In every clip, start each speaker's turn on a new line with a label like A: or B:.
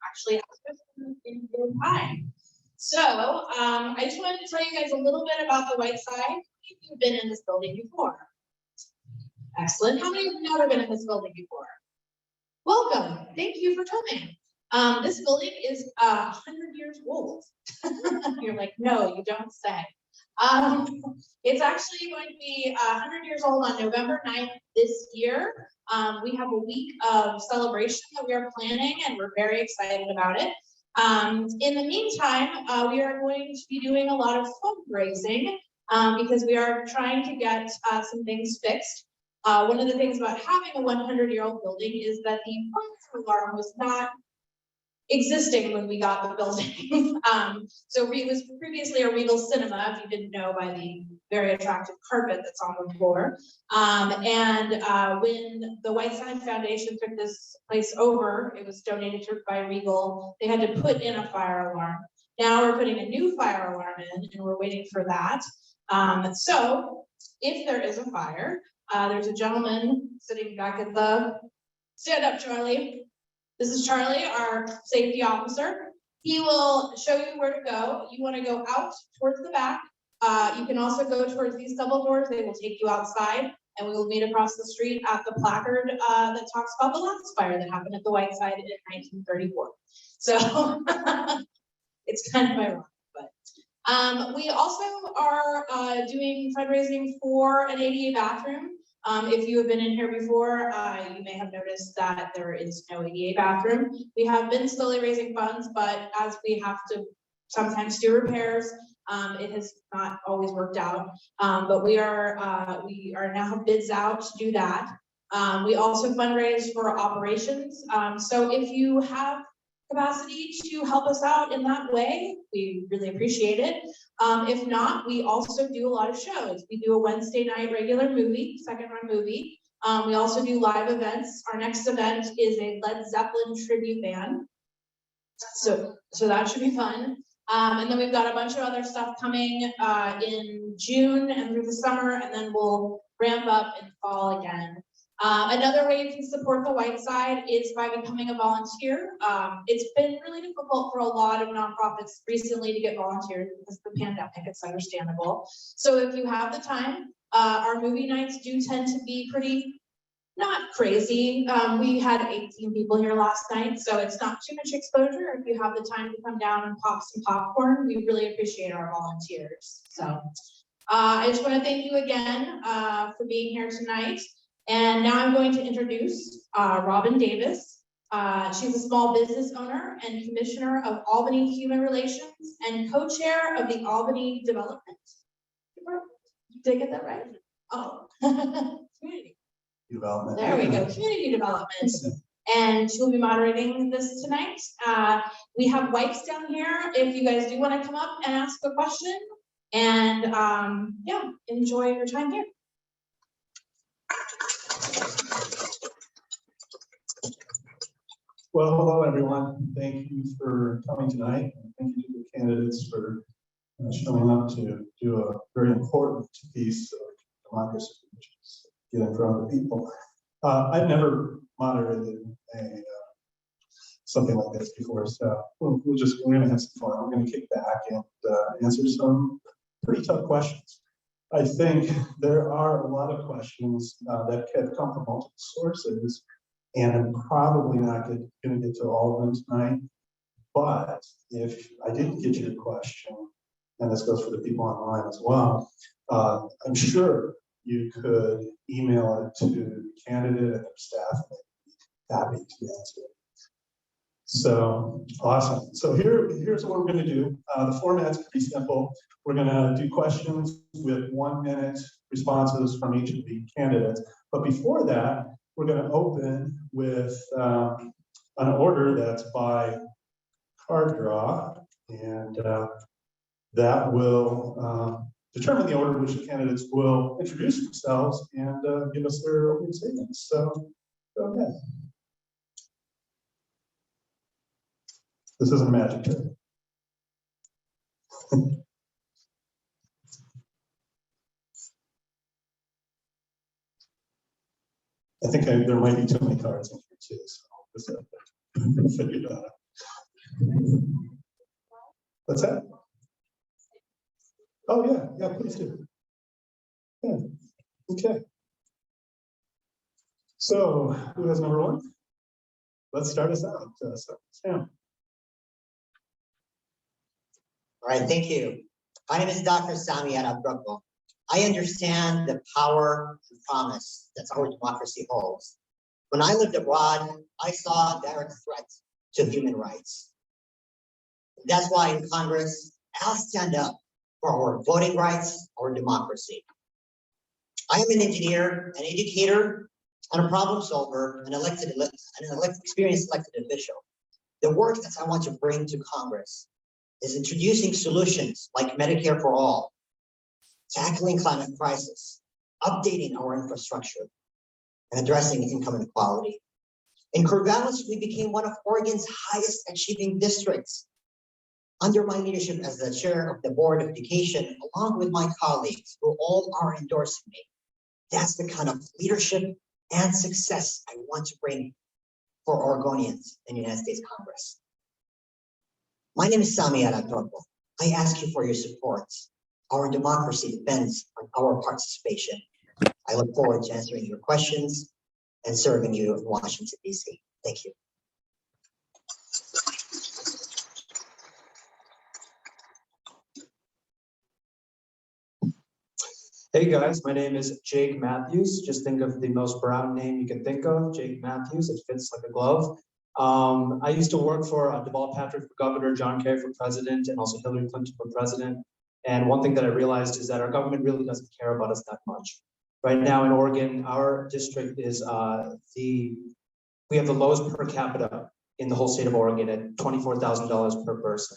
A: actually access them in real time. So I just wanted to tell you guys a little bit about the Whiteside. How many of you have been in this building before? Excellent. How many of you have never been in this building before? Welcome. Thank you for coming. This building is 100 years old. You're like, no, you don't say. It's actually going to be 100 years old on November 9th this year. We have a week of celebration that we are planning, and we're very excited about it. In the meantime, we are going to be doing a lot of fundraising because we are trying to get some things fixed. One of the things about having a 100-year-old building is that the fire alarm was not existing when we got the building. So it was previously a Regal Cinema, if you didn't know, by the very attractive carpet that's on the floor. When the Whiteside Foundation took this place over, it was donated to by Regal. They had to put in a fire alarm. Now we're putting a new fire alarm in, and we're waiting for that. So if there is a fire, there's a gentleman sitting back at the, stand up, Charlie. This is Charlie, our safety officer. He will show you where to go. You want to go out towards the back. You can also go towards these double doors. They will take you outside, and we will meet across the street at the placard that talks about the last fire that happened at the Whiteside in 1934. So it's kind of ironic, but we also are doing fundraising for an ADA bathroom. If you have been in here before, you may have noticed that there is no ADA bathroom. We have been slowly raising funds, but as we have to sometimes do repairs, it has not always worked out. But we are now have bids out to do that. We also fundraise for operations. So if you have capacity to help us out in that way, we really appreciate it. If not, we also do a lot of shows. We do a Wednesday night regular movie, second run movie. We also do live events. Our next event is a Led Zeppelin tribute band. So that should be fun. And then we've got a bunch of other stuff coming in June and through the summer, and then we'll ramp up in fall again. Another way you can support the Whiteside is by becoming a volunteer. It's been really difficult for a lot of nonprofits recently to get volunteers because of the pandemic. It's understandable. So if you have the time, our movie nights do tend to be pretty, not crazy. We had 18 people here last night, so it's not too much exposure. If you have the time to come down and pop some popcorn, we really appreciate our volunteers. So I just want to thank you again for being here tonight. And now I'm going to introduce Robin Davis. She's a small business owner and commissioner of Albany Human Relations and co-chair of the Albany Development. Did I get that right? Oh, community development. There we go, community development. And she'll be moderating this tonight. We have wipes down here if you guys do want to come up and ask a question. And yeah, enjoy your time here.
B: Well, hello everyone. Thank you for coming tonight. And thank you to the candidates for showing up to do a very important piece of democracy, which is get in front of the people. I've never moderated something like this before, so we're going to have some fun. We're going to kick back and answer some pretty tough questions. I think there are a lot of questions that have come from multiple sources, and I'm probably not going to get to all of them tonight. But if I didn't get your question, and this goes for the people online as well, I'm sure you could email it to the candidate and their staff, and they'd be happy to answer it. So awesome. So here's what we're going to do. The format's pretty simple. We're going to do questions with 1 minute responses from each of the candidates. But before that, we're going to open with an order that's by card draw, and that will determine the order in which the candidates will introduce themselves and give us their opening statements. So go ahead. This isn't a magic trick. I think there might be too many cards in here too, so we'll figure it out. What's that? Oh, yeah, please do. Yeah, okay. So, who has number one? Let's start us out. Sam.
C: All right, thank you. My name is Dr. Sami Arabroco. I understand the power and promise that our democracy holds. When I lived abroad, I saw direct threats to human rights. That's why in Congress, I'll stand up for our voting rights, our democracy. I am an engineer, an educator, and a problem solver, an experienced elected official. The work that I want to bring to Congress is introducing solutions like Medicare for all, tackling climate crisis, updating our infrastructure, and addressing income inequality. In Corvallis, we became one of Oregon's highest achieving districts. Under my leadership as the chair of the Board of Education, along with my colleagues who all are endorsing me, that's the kind of leadership and success I want to bring for Oregonians in the United States Congress. My name is Sami Arabroco. I ask you for your support. Our democracy depends on our participation. I look forward to answering your questions and serving you in Washington, D.C. Thank you.
D: Hey guys, my name is Jake Matthews. Just think of the most brown name you can think of, Jake Matthews. It fits like a glove. I used to work for Deval Patrick for governor, John Kerry for president, and also Hillary Clinton for president. And one thing that I realized is that our government really doesn't care about us that much. Right now in Oregon, our district is we have the lowest per capita in the whole state of Oregon at $24,000 per person.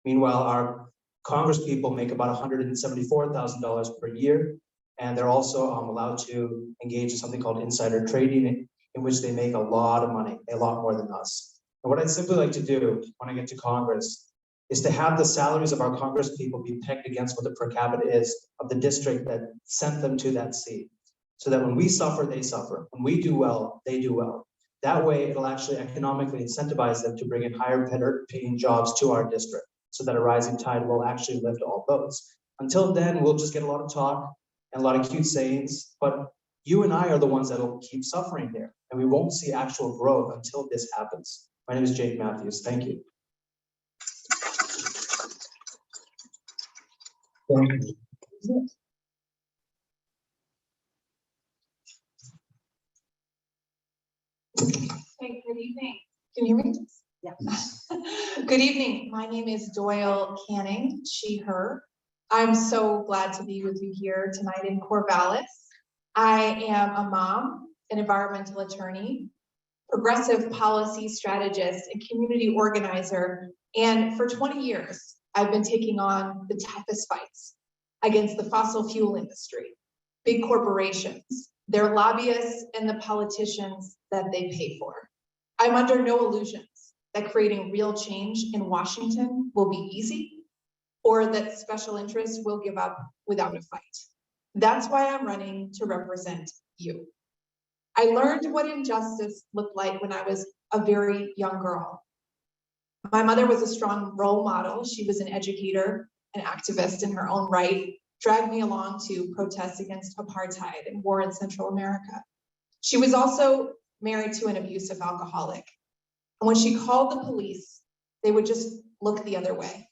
D: Meanwhile, our Congress people make about $174,000 per year, and they're also allowed to engage in something called insider trading, in which they make a lot of money, a lot more than us. And what I'd simply like to do when I get to Congress is to have the salaries of our Congress people be pegged against what the per capita is of the district that sent them to that seat, so that when we suffer, they suffer. When we do well, they do well. That way, it'll actually economically incentivize them to bring in higher paying jobs to our district, so that a rising tide will actually lift all boats. Until then, we'll just get a lot of talk and a lot of cute sayings, but you and I are the ones that'll keep suffering here, and we won't see actual growth until this happens. My name is Jake Matthews. Thank you.
E: Hey, good evening. Can you hear me? Yeah. Good evening. My name is Doyle Canning, she, her. I'm so glad to be with you here tonight in Corvallis. I am a mom, an environmental attorney, progressive policy strategist, and community organizer. And for 20 years, I've been taking on the toughest fights against the fossil fuel industry, big corporations, their lobbyists, and the politicians that they pay for. I'm under no illusions that creating real change in Washington will be easy, or that special interests will give up without a fight. That's why I'm running to represent you. I learned what injustice looked like when I was a very young girl. My mother was a strong role model. She was an educator, an activist in her own right, dragged me along to protest against apartheid and war in Central America. She was also married to an abusive alcoholic. And when she called the police, they would just look the other way.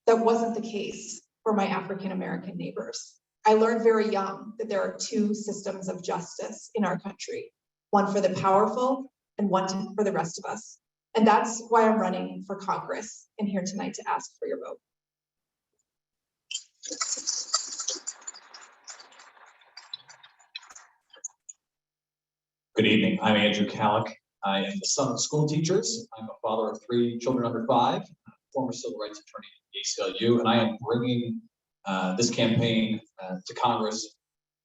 E: That wasn't the case for my African-American neighbors. I learned very young that there are two systems of justice in our country, one for the powerful and one for the rest of us. And that's why I'm running for Congress and here tonight to ask for your vote.
F: Good evening. I'm Andrew Kallick. I am the son of school teachers. I'm a father of 3 children under 5, former civil rights attorney at the ACLU, and I am bringing this campaign to Congress.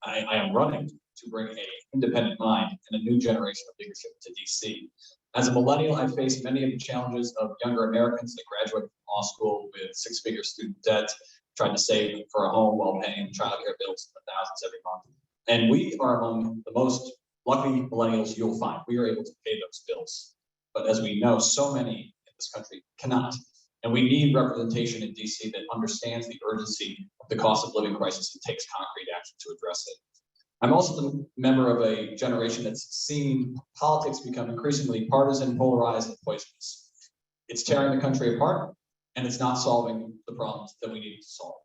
F: I am running to bring an independent mind and a new generation of leadership to DC. As a millennial, I face many of the challenges of younger Americans that graduate from law school with 6-figure student debt, trying to save for a home while paying childcare bills in the thousands every month. And we are among the most lucky millennials you'll find. We are able to pay those bills. But as we know, so many in this country cannot. And we need representation in DC that understands the urgency of the cost of living crisis and takes concrete action to address it. I'm also the member of a generation that's seen politics become increasingly partisan, polarized, and poisonous. It's tearing the country apart, and it's not solving the problems that we need to solve.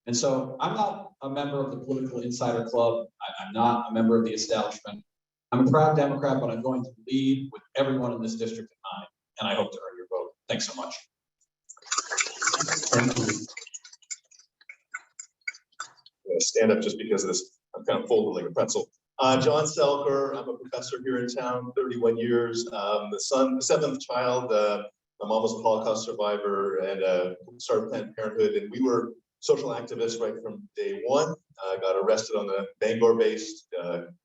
F: And so I'm not a member of the political insider club. I'm not a member of the establishment. I'm a proud Democrat, but I'm going to lead with everyone in this district in mind, and I hope to earn your vote. Thanks so much.
B: Thank you.
G: I'm gonna stand up just because of this. I'm kind of folded like a pretzel. John Selker, I'm a professor here in town, 31 years. The seventh child. My mom was a Holocaust survivor and started Planned Parenthood, and we were social activists right from day one. Got arrested on the Bangor base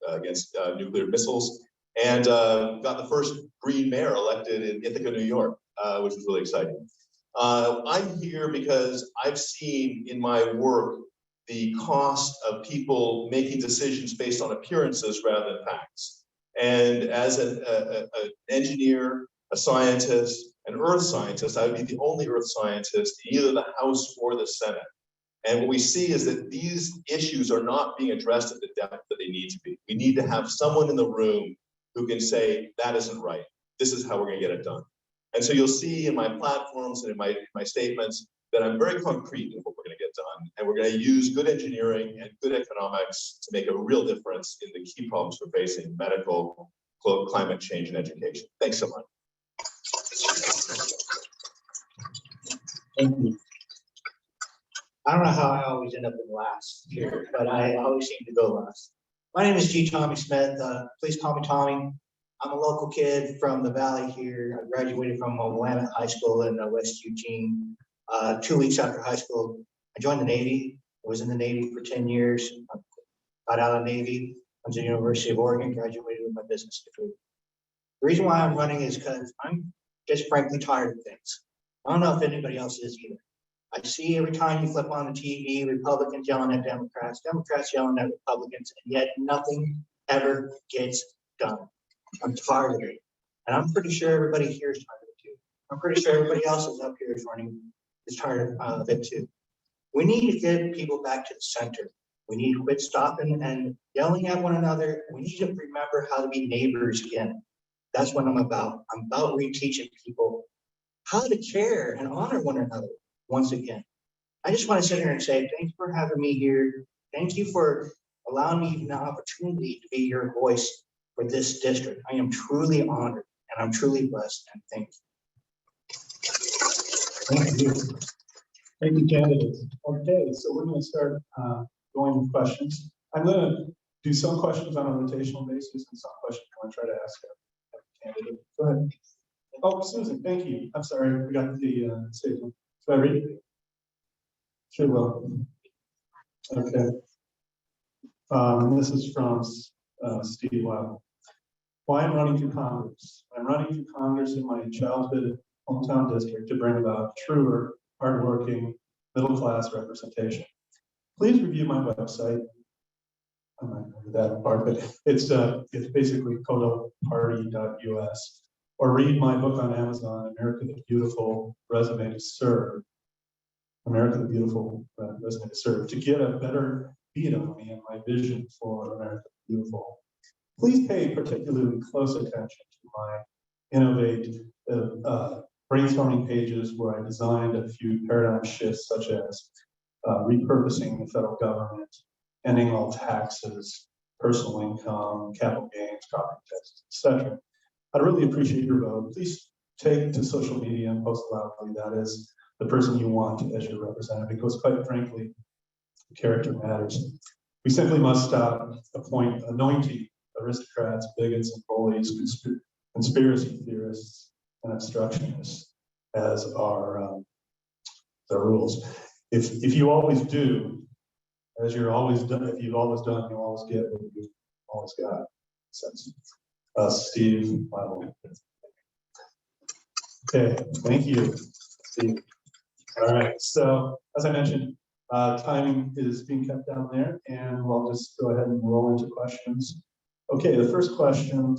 G: against nuclear missiles, and got the first Green mayor elected in Ithaca, New York, which was really exciting. I'm here because I've seen in my work the cost of people making decisions based on appearances rather than facts. And as an engineer, a scientist, an earth scientist, I would be the only earth scientist in either the House or the Senate. And what we see is that these issues are not being addressed at the depth that they need to be. We need to have someone in the room who can say, that isn't right. This is how we're gonna get it done. And so you'll see in my platforms and in my statements that I'm very concrete in what we're gonna get done. And we're gonna use good engineering and good economics to make a real difference in the key problems we're facing: medical, climate change, and education. Thanks so much.
B: Thank you.
H: I don't know how I always end up in last here, but I always seem to go last. My name is G. Tommy Smith. Please call me Tommy. I'm a local kid from the Valley here. I graduated from Willamette High School in West Eugene. 2 weeks after high school, I joined the Navy. I was in the Navy for 10 years. Got out of the Navy. I was at the University of Oregon, graduated with my business degree. The reason why I'm running is because I'm just frankly tired of things. I don't know if anybody else is either. I see every time you flip on the TV, Republicans yelling at Democrats, Democrats yelling at Republicans, and yet nothing ever gets done. I'm tired of it. And I'm pretty sure everybody here is tired of it too. I'm pretty sure everybody else is up here is tired of it too. We need to get people back to the center. We need to quit stopping and yelling at one another. We need to remember how to be neighbors again. That's what I'm about. I'm about reteaching people how to care and honor one another. Once again, I just want to sit here and say, thanks for having me here. Thank you for allowing me the opportunity to be your voice for this district. I am truly honored and I'm truly blessed, and thank you.
B: Thank you. Thank you, candidates. Okay, so we're going to start going with questions. I'm going to do some questions on a rotational basis and some questions I'm going to try to ask a candidate. Go ahead. Oh, Susan, thank you. I'm sorry, we got the statement. Should I read it? Sure will. Okay. This is from Steve Weil. Why I'm running for Congress. I'm running for Congress in my childhood hometown district to bring about truer, hardworking, middle-class representation. Please review my website. I'm not going to read that part, but it's basically codoparty.us. Or read my book on Amazon, America the Beautiful, Resume to Serve. America the Beautiful, Resume to Serve, to get a better beat on me and my vision for America the Beautiful. Please pay particularly close attention to my innovative brainstorming pages where I designed a few paradigm shifts, such as repurposing the federal government, ending all taxes, personal income, capital gains, property taxes, etc. I'd really appreciate your vote. Please take to social media and post loudly that is the person you want as your representative, because quite frankly, character matters. We simply must stop anointing aristocrats, bigots, and bullies, conspiracy theorists, and obstructionists as our rules. If you always do, as you're always done, if you've always done, you'll always get what you've always got. Steve. Okay, thank you, Steve. All right, so as I mentioned, timing is being kept down there, and we'll just go ahead and roll into questions. Okay, the first question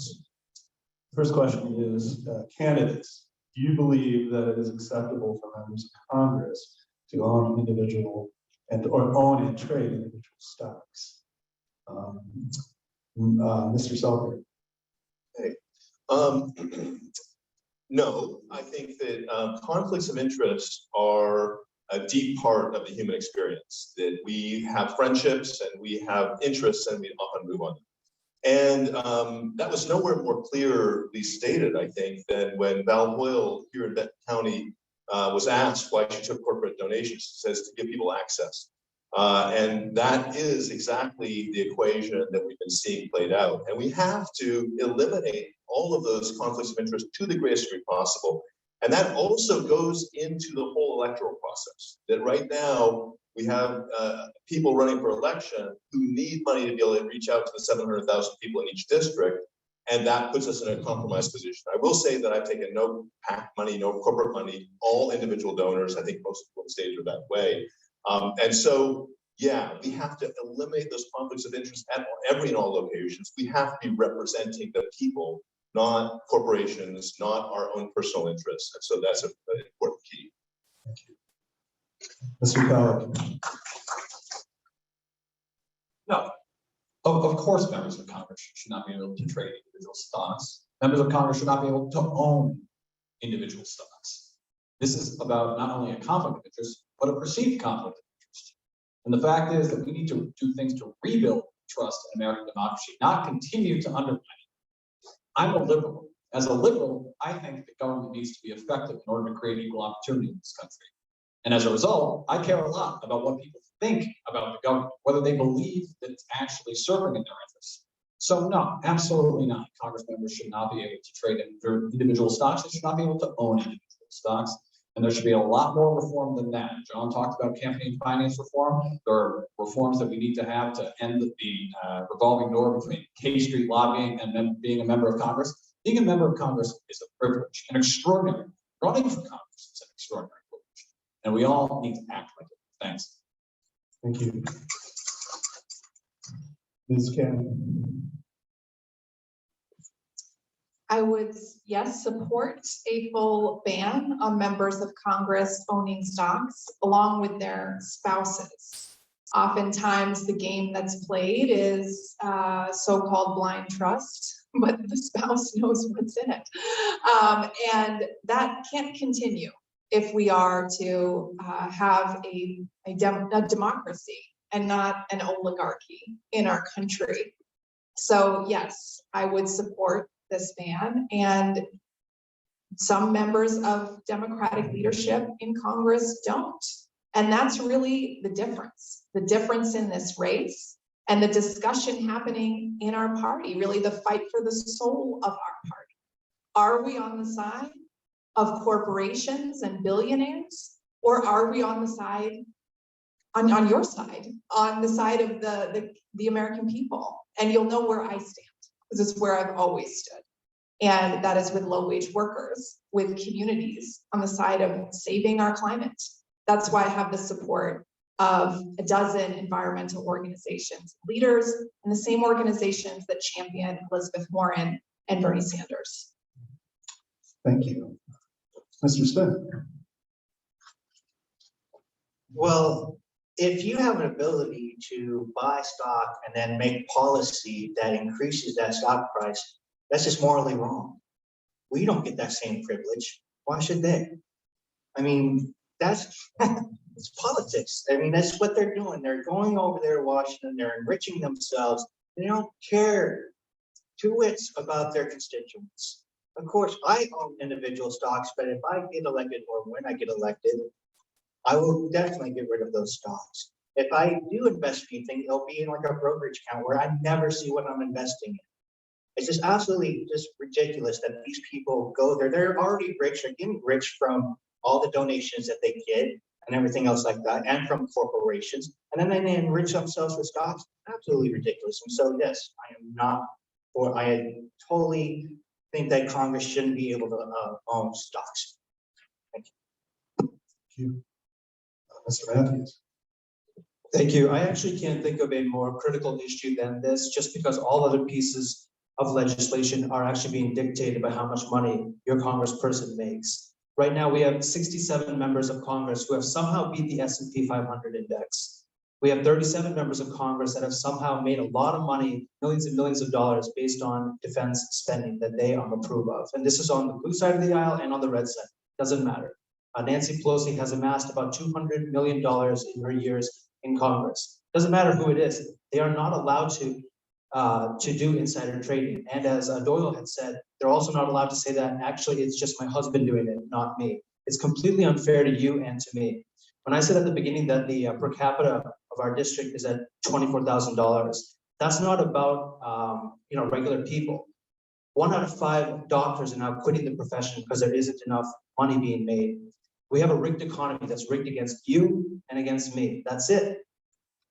B: is candidates. do you believe that it is acceptable for members of Congress to own individual or own and trade individual stocks? Mr. Selker.
G: No, I think that conflicts of interest are a deep part of the human experience, that we have friendships and we have interests and we often move on. And that was nowhere more clearly stated, I think, than when Val Hoyle here in Benton County was asked why she took corporate donations. She says to give people access. And that is exactly the equation that we've been seeing played out. And we have to eliminate all of those conflicts of interest to the greatest degree possible. And that also goes into the whole electoral process, that right now we have people running for election who need money to be able to reach out to the 700,000 people in each district. And that puts us in a compromised position. I will say that I've taken no PAC money, no corporate money, all individual donors. I think most people on stage are that way. And so, yeah, we have to eliminate those conflicts of interest at every and all locations. We have to be representing the people, not corporations, not our own personal interests. And so that's an important key.
B: Thank you. Mr. Kellogg.
F: No, of course, members of Congress should not be able to trade individual stocks. Members of Congress should not be able to own individual stocks. This is about not only a conflict of interest, but a perceived conflict of interest. And the fact is that we need to do things to rebuild trust in American democracy, not continue to undermine it. I'm a liberal. As a liberal, I think that government needs to be effective in order to create equal opportunity in this country. And as a result, I care a lot about what people think about the government, whether they believe that it's actually serving in their interests. So no, absolutely not. Congress members should not be able to trade in their individual stocks. They should not be able to own individual stocks. And there should be a lot more reform than that. John talked about campaign finance reform. There are reforms that we need to have to end the revolving door between K Street lobbying and then being a member of Congress. Being a member of Congress is a privilege, an extraordinary. Running for Congress is an extraordinary privilege. And we all need to act like it. Thanks.
B: Thank you. Ms. Cannon.
E: I would, yes, support a full ban on members of Congress owning stocks along with their spouses. Oftentimes the game that's played is so-called blind trust, but the spouse knows what's in it. And that can't continue if we are to have a democracy and not an oligarchy in our country. So yes, I would support this ban, and some members of Democratic leadership in Congress don't. And that's really the difference in this race and the discussion happening in our party, really the fight for the soul of our party. Are we on the side of corporations and billionaires, or are we on the side, on your side, on the side of the American people? And you'll know where I stand. This is where I've always stood. And that is with low-wage workers, with communities, on the side of saving our climate. That's why I have the support of a dozen environmental organizations, leaders, and the same organizations that champion Elizabeth Warren and Bernie Sanders.
B: Thank you. Mr. Smith.
H: Well, if you have an ability to buy stock and then make policy that increases that stock price, that's just morally wrong. We don't get that same privilege. Why should they? I mean, that's it's politics. I mean, that's what they're doing. They're going over there, Washington, they're enriching themselves. They don't care two whits about their constituents. Of course, I own individual stocks, but if I get elected or when I get elected, I will definitely get rid of those stocks. If I do invest anything, it'll be in like a brokerage account where I never see what I'm investing in. It's just absolutely just ridiculous that these people go there. They're already rich. They're getting rich from all the donations that they get and everything else like that, and from corporations. And then they enrich themselves with stocks. Absolutely ridiculous. And so, yes, I am not, or I totally think that Congress shouldn't be able to own stocks. Thank you.
B: Thank you. Mr. Matthews.
D: Thank you. I actually can't think of a more critical issue than this, just because all other pieces of legislation are actually being dictated by how much money your congressperson makes. Right now, we have 67 members of Congress who have somehow beat the S&P 500 index. We have 37 members of Congress that have somehow made a lot of money, millions and millions of dollars based on defense spending that they approve of. And this is on the blue side of the aisle and on the red side, doesn't matter. Nancy Pelosi has amassed about $200 million in her years in Congress. Doesn't matter who it is, they are not allowed to do insider trading. And as Doyle had said, they're also not allowed to say that actually it's just my husband doing it, not me. It's completely unfair to you and to me. When I said at the beginning that the per capita of our district is at $24,000, that's not about regular people. 1 out of 5 doctors are now quitting the profession because there isn't enough money being made. We have a rigged economy that's rigged against you and against me. That's it.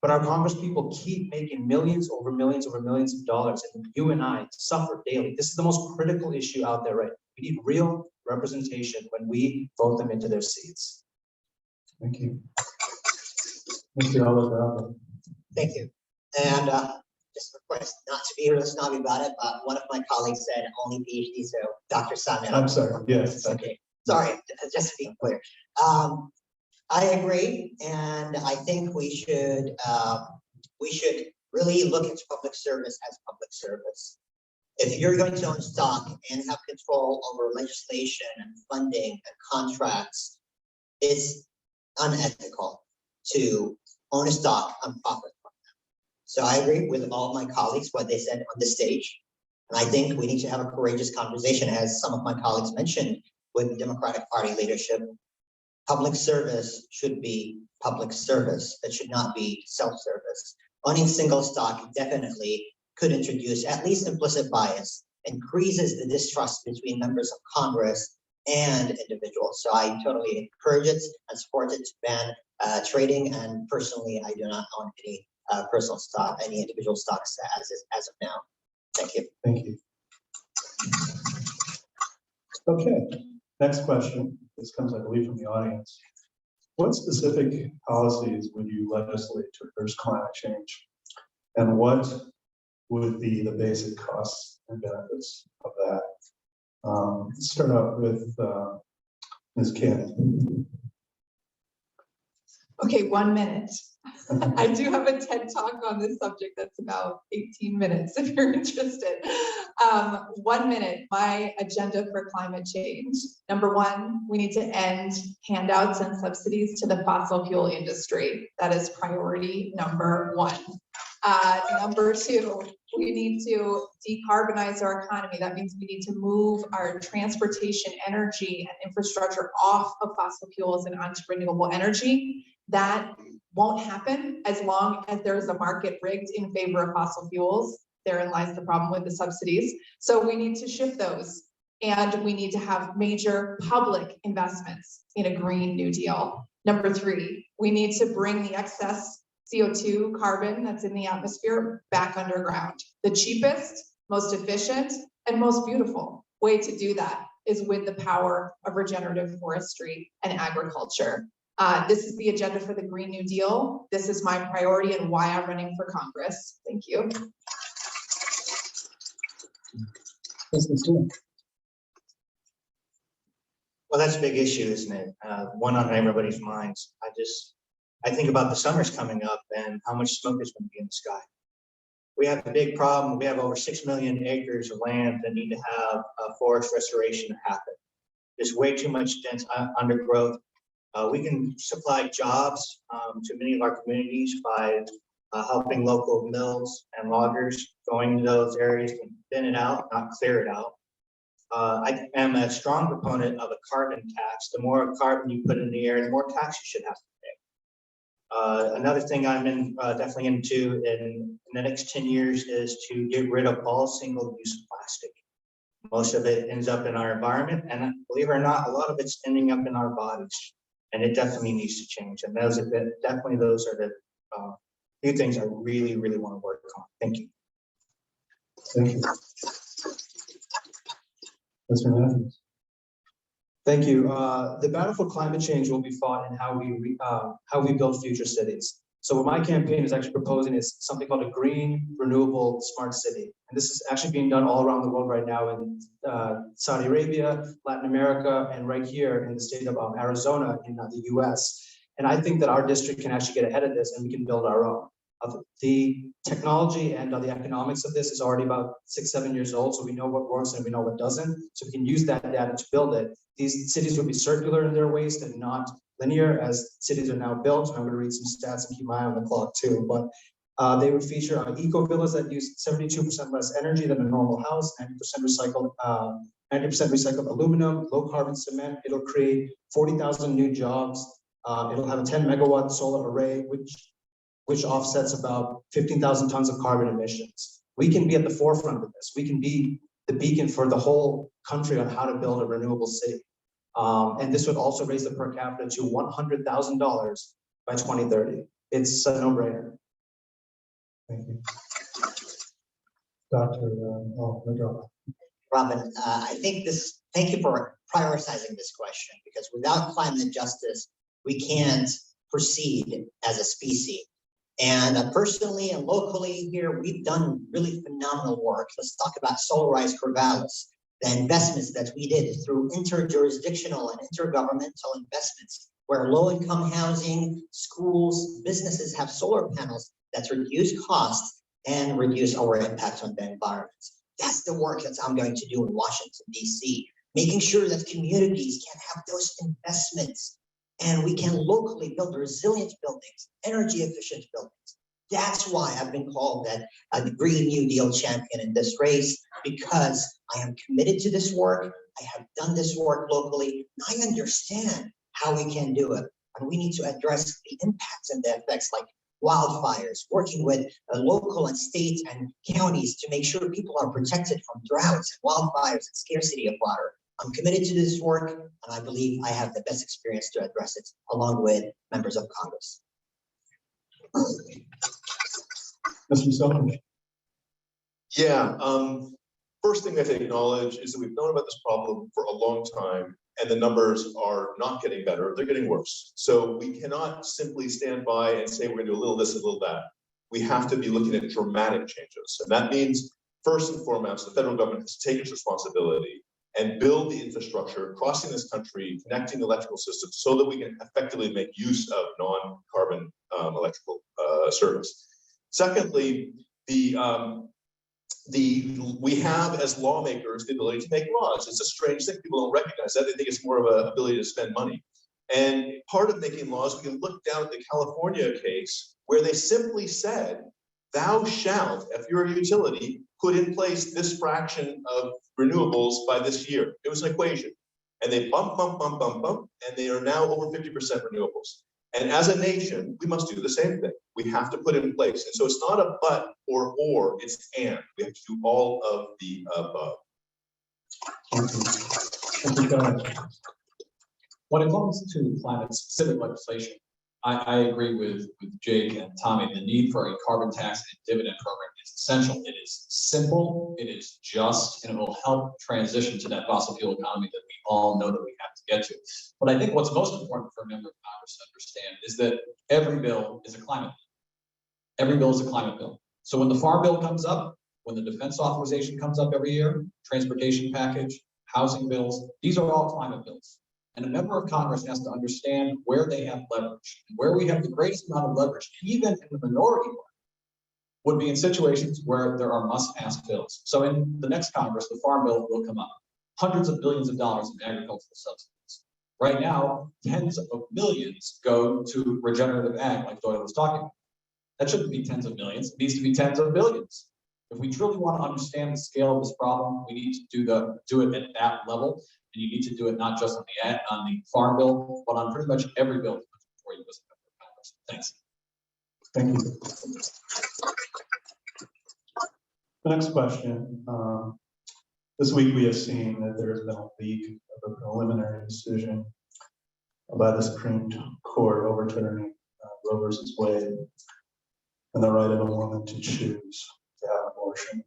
D: But our Congress people keep making millions over millions over millions of dollars, and you and I suffer daily. This is the most critical issue out there, right? We need real representation when we vote them into their seats.
B: Thank you. Mr. Oliver.
C: Thank you. And just request not to be real snobby about it, but one of my colleagues said only PhD, so Dr. Sami.
B: I'm sorry, yes.
C: Okay, sorry, just to be clear. I agree, and I think we should really look at public service as public service. If you're going to own stock and have control over legislation and funding and contracts, it's unethical to own a stock and profit from them. So I agree with all of my colleagues, what they said on the stage. And I think we need to have a courageous conversation, as some of my colleagues mentioned, with the Democratic Party leadership. Public service should be public service. It should not be self-service. Owning single stock definitely could introduce at least implicit bias, increases the distrust between members of Congress and individuals. So I totally encourage it and support it to ban trading. And personally, I do not own any personal stock, any individual stocks as of now. Thank you.
B: Thank you. Okay, next question. This comes, I believe, from the audience. What specific policies would you legislate to reverse climate change? And what would be the basic costs and benefits of that? Let's start out with Ms. Cannon.
E: Okay, 1 minute. I do have a TED talk on this subject that's about 18 minutes if you're interested. 1 minute, my agenda for climate change. Number 1, we need to end handouts and subsidies to the fossil fuel industry. That is priority number 1. Number 2, we need to decarbonize our economy. That means we need to move our transportation, energy, and infrastructure off of fossil fuels and onto renewable energy. That won't happen as long as there's a market rigged in favor of fossil fuels. Therein lies the problem with the subsidies. So we need to shift those, and we need to have major public investments in a Green New Deal. Number 3, we need to bring the excess CO2 carbon that's in the atmosphere back underground. The cheapest, most efficient, and most beautiful way to do that is with the power of regenerative forestry and agriculture. This is the agenda for the Green New Deal. This is my priority and why I'm running for Congress. Thank you.
H: Well, that's a big issue, isn't it? One on everybody's minds. I think about the summers coming up and how much smoke is going to be in the sky. We have a big problem. We have over 6 million acres of land that need to have forest restoration happen. There's way too much dense undergrowth. We can supply jobs to many of our communities by helping local mills and loggers going to those areas to thin it out, not clear it out. I am a strong proponent of a carbon tax. The more carbon you put in the air, the more tax you should have to pay. Another thing I'm definitely into in the next 10 years is to get rid of all single-use plastic. Most of it ends up in our environment, and believe it or not, a lot of it's ending up in our bodies. And it definitely needs to change. And those are the few things I really, really want to work on. Thank you.
B: Thank you. Mr. Matthews.
D: Thank you. The battle for climate change will be fought in how we build future cities. So what my campaign is actually proposing is something called a green, renewable, smart city. And this is actually being done all around the world right now in Saudi Arabia, Latin America, and right here in the state of Arizona in the US. And I think that our district can actually get ahead of this and we can build our own. The technology and the economics of this is already about 6-7 years old, so we know what works and we know what doesn't. So we can use that data to build it. These cities will be circular in their waste and not linear as cities are now built. I'm going to read some stats and keep my eye on the clock too. But they would feature eco villas that use 72% less energy than a normal house, 90% recycled aluminum, low carbon cement. It'll create 40,000 new jobs. It'll have a 10 megawatt solar array, which offsets about 15,000 tons of carbon emissions. We can be at the forefront of this. We can be the beacon for the whole country on how to build a renewable city. And this would also raise the per capita to $100,000 by 2030. It's a no-brainer.
B: Thank you. Dr. Madrova.
C: Robin, thank you for prioritizing this question, because without climate justice, we can't proceed as a species. And personally and locally here, we've done really phenomenal work. Let's talk about Solarize Corvallis, the investments that we did through interjurisdictional and intergovernmental investments, where low-income housing, schools, businesses have solar panels that reduce costs and reduce our impact on the environment. That's the work that I'm going to do in Washington, D.C., making sure that communities can have those investments and we can locally build resilient buildings, energy efficient buildings. That's why I've been called a Green New Deal champion in this race, because I am committed to this work. I have done this work locally, and I understand how we can do it. And we need to address the impacts and the effects like wildfires, working with local and state and counties to make sure people are protected from droughts, wildfires, and scarcity of water. I'm committed to this work, and I believe I have the best experience to address it, along with members of Congress.
B: Mr. Sullivan.
G: Yeah, first thing I have to acknowledge is that we've known about this problem for a long time, and the numbers are not getting better, they're getting worse. So we cannot simply stand by and say we're gonna do a little this, a little that. We have to be looking at dramatic changes. And that means, first and foremost, the federal government has to take its responsibility and build the infrastructure crossing this country, connecting electrical systems so that we can effectively make use of non-carbon electrical service. Secondly, we have as lawmakers the ability to make laws. It's a strange thing, people don't recognize that. They think it's more of an ability to spend money. And part of making laws, we can look down at the California case where they simply said, thou shalt, if you're a utility, put in place this fraction of renewables by this year. It was an equation. And they bump, and they are now over 50% renewables. And as a nation, we must do the same thing. We have to put it in place. And so it's not a but or, it's and. We have to do all of the above.
F: When it comes to climate-specific legislation, I agree with Jake and Tommy. The need for a carbon tax and dividend program is essential. It is simple, it is just, and it will help transition to that fossil fuel economy that we all know that we have to get to. But I think what's most important for a member of Congress to understand is that every bill is a climate bill. Every bill is a climate bill. So when the farm bill comes up, when the defense authorization comes up every year, transportation package, housing bills, these are all climate bills. And a member of Congress has to understand where they have leverage. And where we have the greatest amount of leverage, even in the minority part, would be in situations where there are must-pass bills. So in the next Congress, the farm bill will come up. Hundreds of billions of dollars in agricultural subsidies. Right now, tens of millions go to regenerative ag, like Doyle was talking about. That shouldn't be tens of millions, it needs to be tens of billions. If we truly want to understand the scale of this problem, we need to do it at that level. And you need to do it not just on the farm bill, but on pretty much every bill before you as a member of Congress. Thanks.
B: Thank you. The next question. This week we have seen that there has been a leak of a preliminary decision by the Supreme Court overturning Roe versus Wade and the right of a woman to choose to have abortion.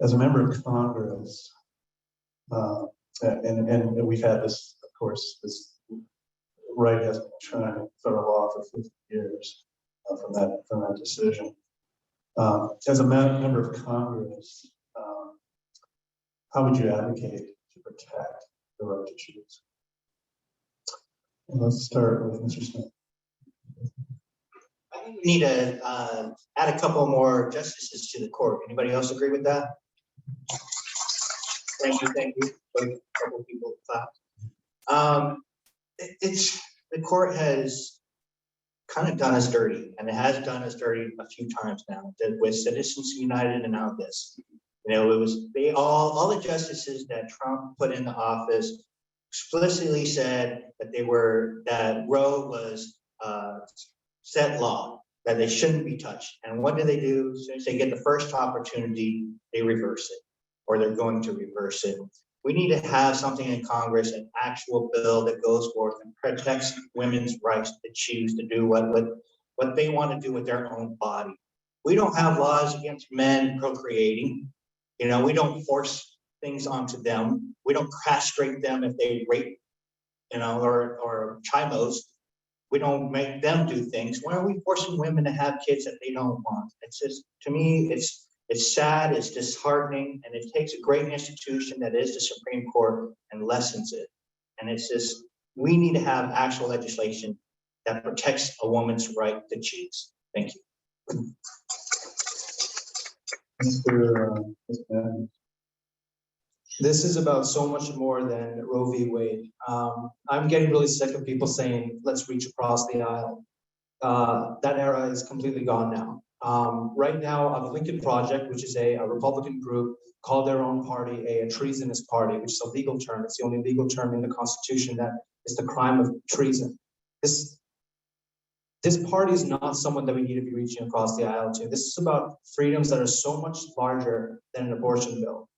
B: As a member of Congress, and we've had this, of course, this right has been trying to federal law for 50 years from that decision. As a member of Congress, how would you advocate to protect the right to choose? And let's start with Mr. Smith.
H: I think we need to add a couple more justices to the court. Anybody else agree with that? Thank you. A couple of people clapped. The court has kind of done us dirty, and it has done us dirty a few times now, with Citizens United and now this. You know, it was all the justices that Trump put into office explicitly said that Roe was set law, that they shouldn't be touched. And what do? As soon as they get the first opportunity, they reverse it, or they're going to reverse it. We need to have something in Congress, an actual bill that goes forth and protects women's rights to choose to do what they want to do with their own body. We don't have laws against men procreating. You know, we don't force things onto them. We don't castrate them if they rape, you know, or chimos. We don't make them do things. Why are we forcing women to have kids that they don't want? It's just, to me, it's sad, it's disheartening, and it takes a great institution that is the Supreme Court and lessens it. And it's just, we need to have actual legislation that protects a woman's right to choose. Thank you.
D: This is about so much more than Roe v. Wade. I'm getting really sick of people saying, let's reach across the aisle. That era is completely gone now. Right now, the Lincoln Project, which is a Republican group, called their own party a treasonous party, which is a legal term. It's the only legal term in the Constitution that is the crime of treason. This party is not someone that we need to be reaching across the aisle to. This is about freedoms that are so much larger than an abortion bill.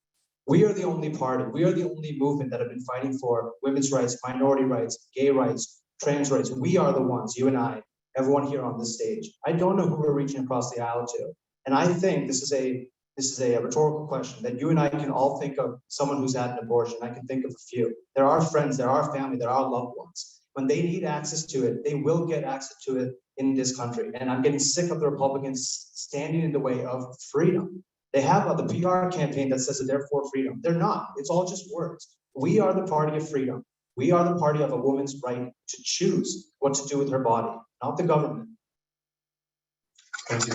D: We are the only party, we are the only movement that have been fighting for women's rights, minority rights, gay rights, trans rights. We are the ones, you and I, everyone here on this stage. I don't know who we're reaching across the aisle to. And I think this is a rhetorical question that you and I can all think of someone who's had an abortion. I can think of a few. There are friends, there are family, there are loved ones. When they need access to it, they will get access to it in this country. And I'm getting sick of the Republicans standing in the way of freedom. They have the PR campaign that says that they're for freedom. They're not. It's all just words. We are the party of freedom. We are the party of a woman's right to choose what to do with her body, not the government.
B: Thank you.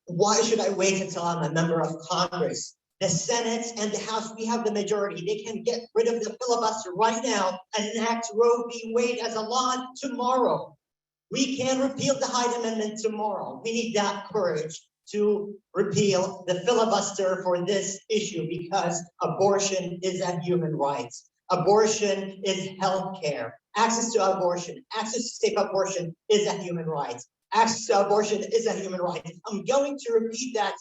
C: Why should I wait until I'm a member of Congress? The Senate and the House, we have the majority. They can get rid of the filibuster right now and enact Roe v. Wade as a law tomorrow. We can repeal the Hyde Amendment tomorrow. We need that courage to repeal the filibuster for this issue, because abortion is a human right. Abortion is health care. Access to abortion, access to safe abortion is a human right. Access to abortion is a human right. I'm going to repeat that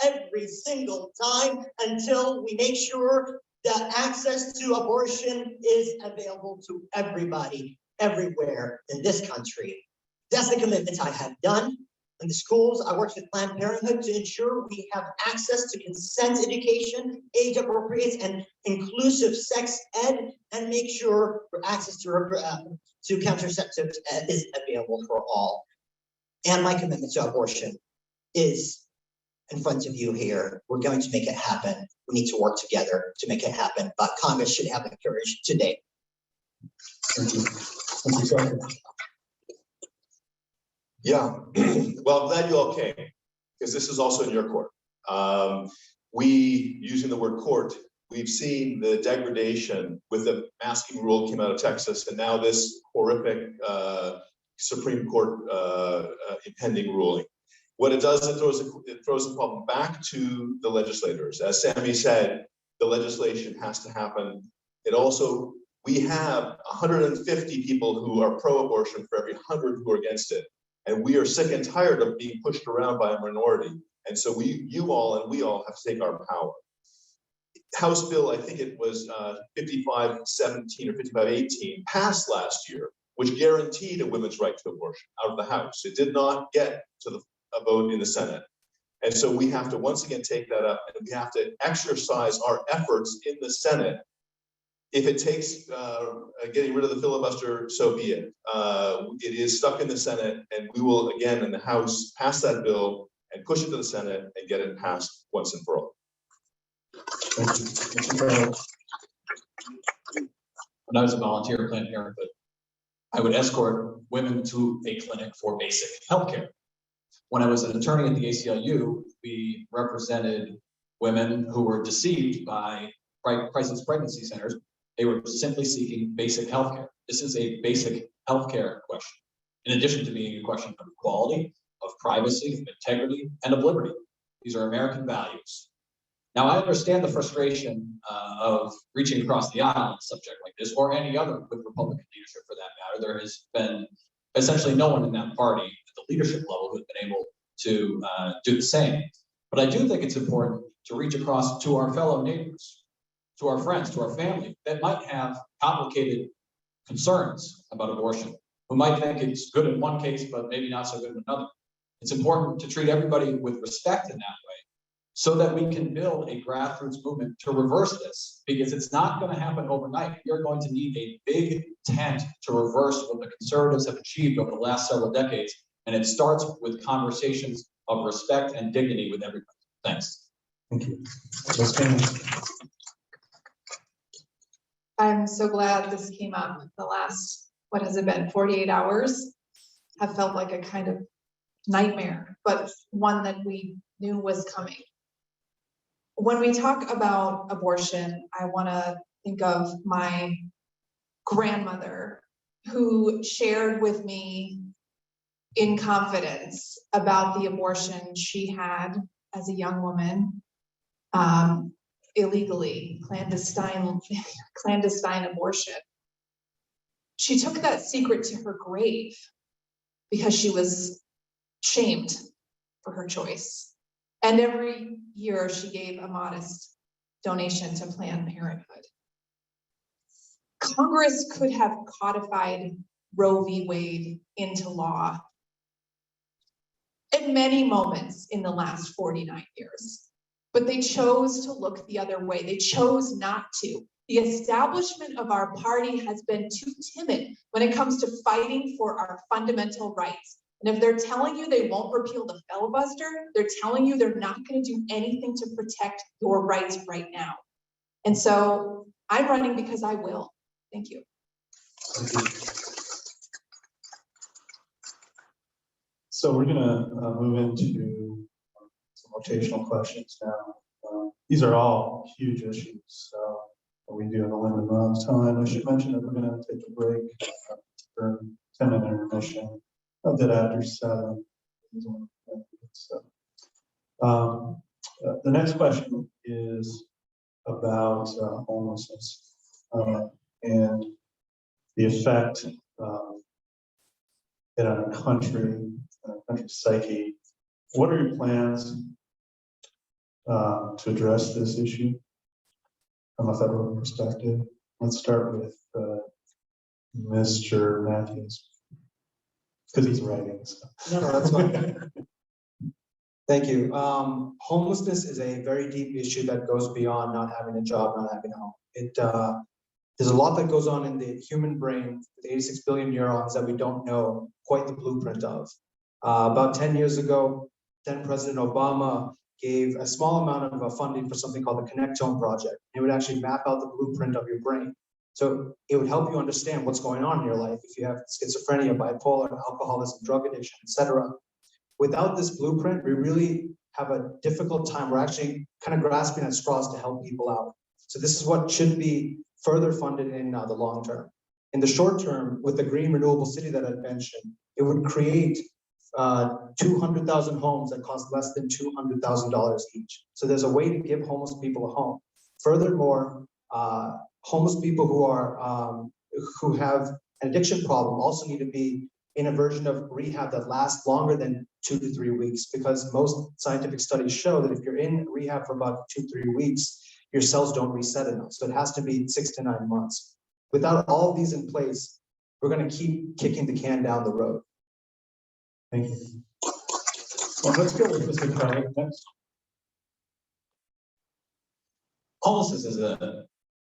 C: every single time until we make sure that access to abortion is available to everybody, everywhere in this country. That's the commitment I have done. In the schools, I worked with Planned Parenthood to ensure we have access to consent education, age appropriate and inclusive sex ed, and make sure access to contraceptives is available for all. And my commitment to abortion is in front of you here. We're going to make it happen. We need to work together to make it happen, but Congress should have the courage today.
B: Thank you. Thank you, Secretary.
G: Yeah, well, I'm glad you all came, because this is also in your court. Using the word court, we've seen the degradation with the masking rule came out of Texas, and now this horrific Supreme Court impending ruling. What it does, it throws the problem back to the legislators. As Sammy said, the legislation has to happen. It also, we have 150 people who are pro-abortion for every 100 who are against it. And we are sick and tired of being pushed around by a minority. And so we all have to take our power. House bill, I think it was 5517 or 5518, passed last year, which guaranteed a women's right to abortion out of the House. It did not get to a vote in the Senate. And so we have to once again take that up, and we have to exercise our efforts in the Senate if it takes getting rid of the filibuster, so be it. It is stuck in the Senate, and we will again in the House pass that bill and push it to the Senate and get it passed once and for all.
B: Thank you. Mr. Farrell.
F: When I was a volunteer at Planned Parenthood, I would escort women to a clinic for basic healthcare. When I was an attorney at the ACLU, we represented women who were deceived by crisis pregnancy centers. They were simply seeking basic healthcare. This is a basic healthcare question, in addition to being a question of equality, of privacy, of integrity, and of liberty. These are American values. Now, I understand the frustration of reaching across the aisle on a subject like this, or any other with Republican leadership for that matter. There has been essentially no one in that party at the leadership level who has been able to do the same. But I do think it's important to reach across to our fellow neighbors, to our friends, to our family that might have complicated concerns about abortion, who might think it's good in one case, but maybe not so good in another. It's important to treat everybody with respect in that way, so that we can build a grassroots movement to reverse this, because it's not going to happen overnight. You're going to need a big tent to reverse what the conservatives have achieved over the last several decades. And it starts with conversations of respect and dignity with everybody. Thanks.
B: Thank you. Ms. Kane.
E: I'm so glad this came up. The last, what has it been, 48 hours have felt like a kind of nightmare, but one that we knew was coming. When we talk about abortion, I want to think of my grandmother who shared with me in confidence about the abortion she had as a young woman, illegally, clandestine abortion. She took that secret to her grave because she was shamed for her choice. And every year she gave a modest donation to Planned Parenthood. Congress could have codified Roe v. Wade into law at many moments in the last 49 years, but they chose to look the other way. They chose not to. The establishment of our party has been too timid when it comes to fighting for our fundamental rights. And if they're telling you they won't repeal the filibuster, they're telling you they're not going to do anything to protect your rights right now. And so I'm running because I will. Thank you.
B: So we're gonna move into some rotational questions now. These are all huge issues, so we do have a limited amount of time. I should mention that we're gonna take a break for 10-minute intermission. I did after 7. So, the next question is about homelessness and the effect it on our country, psyche. What are your plans to address this issue from a federal perspective? Let's start with Mr. Matthews, because he's writing. So.
D: No, that's fine. Thank you. Homelessness is a very deep issue that goes beyond not having a job, not having a home. There's a lot that goes on in the human brain with 86 billion neurons that we don't know quite the blueprint of. About 10 years ago, then President Obama gave a small amount of funding for something called the Connectome Project. It would actually map out the blueprint of your brain. So it would help you understand what's going on in your life if you have schizophrenia, bipolar, alcoholism, drug addiction, etc. Without this blueprint, we really have a difficult time. We're actually kind of grasping at straws to help people out. So this is what should be further funded in the long term. In the short term, with the green renewable city that I mentioned, it would create 200,000 homes that cost less than $200,000 each. So there's a way to give homeless people a home. Furthermore, homeless people who have an addiction problem also need to be in a version of rehab that lasts longer than 2 to 3 weeks, because most scientific studies show that if you're in rehab for about 2 to 3 weeks, your cells don't reset enough. So it has to be 6 to 9 months. Without all of these in place, we're going to keep kicking the can down the road.
B: Thank you. Well, let's go with Mr. Kelly next.
F: Homelessness is a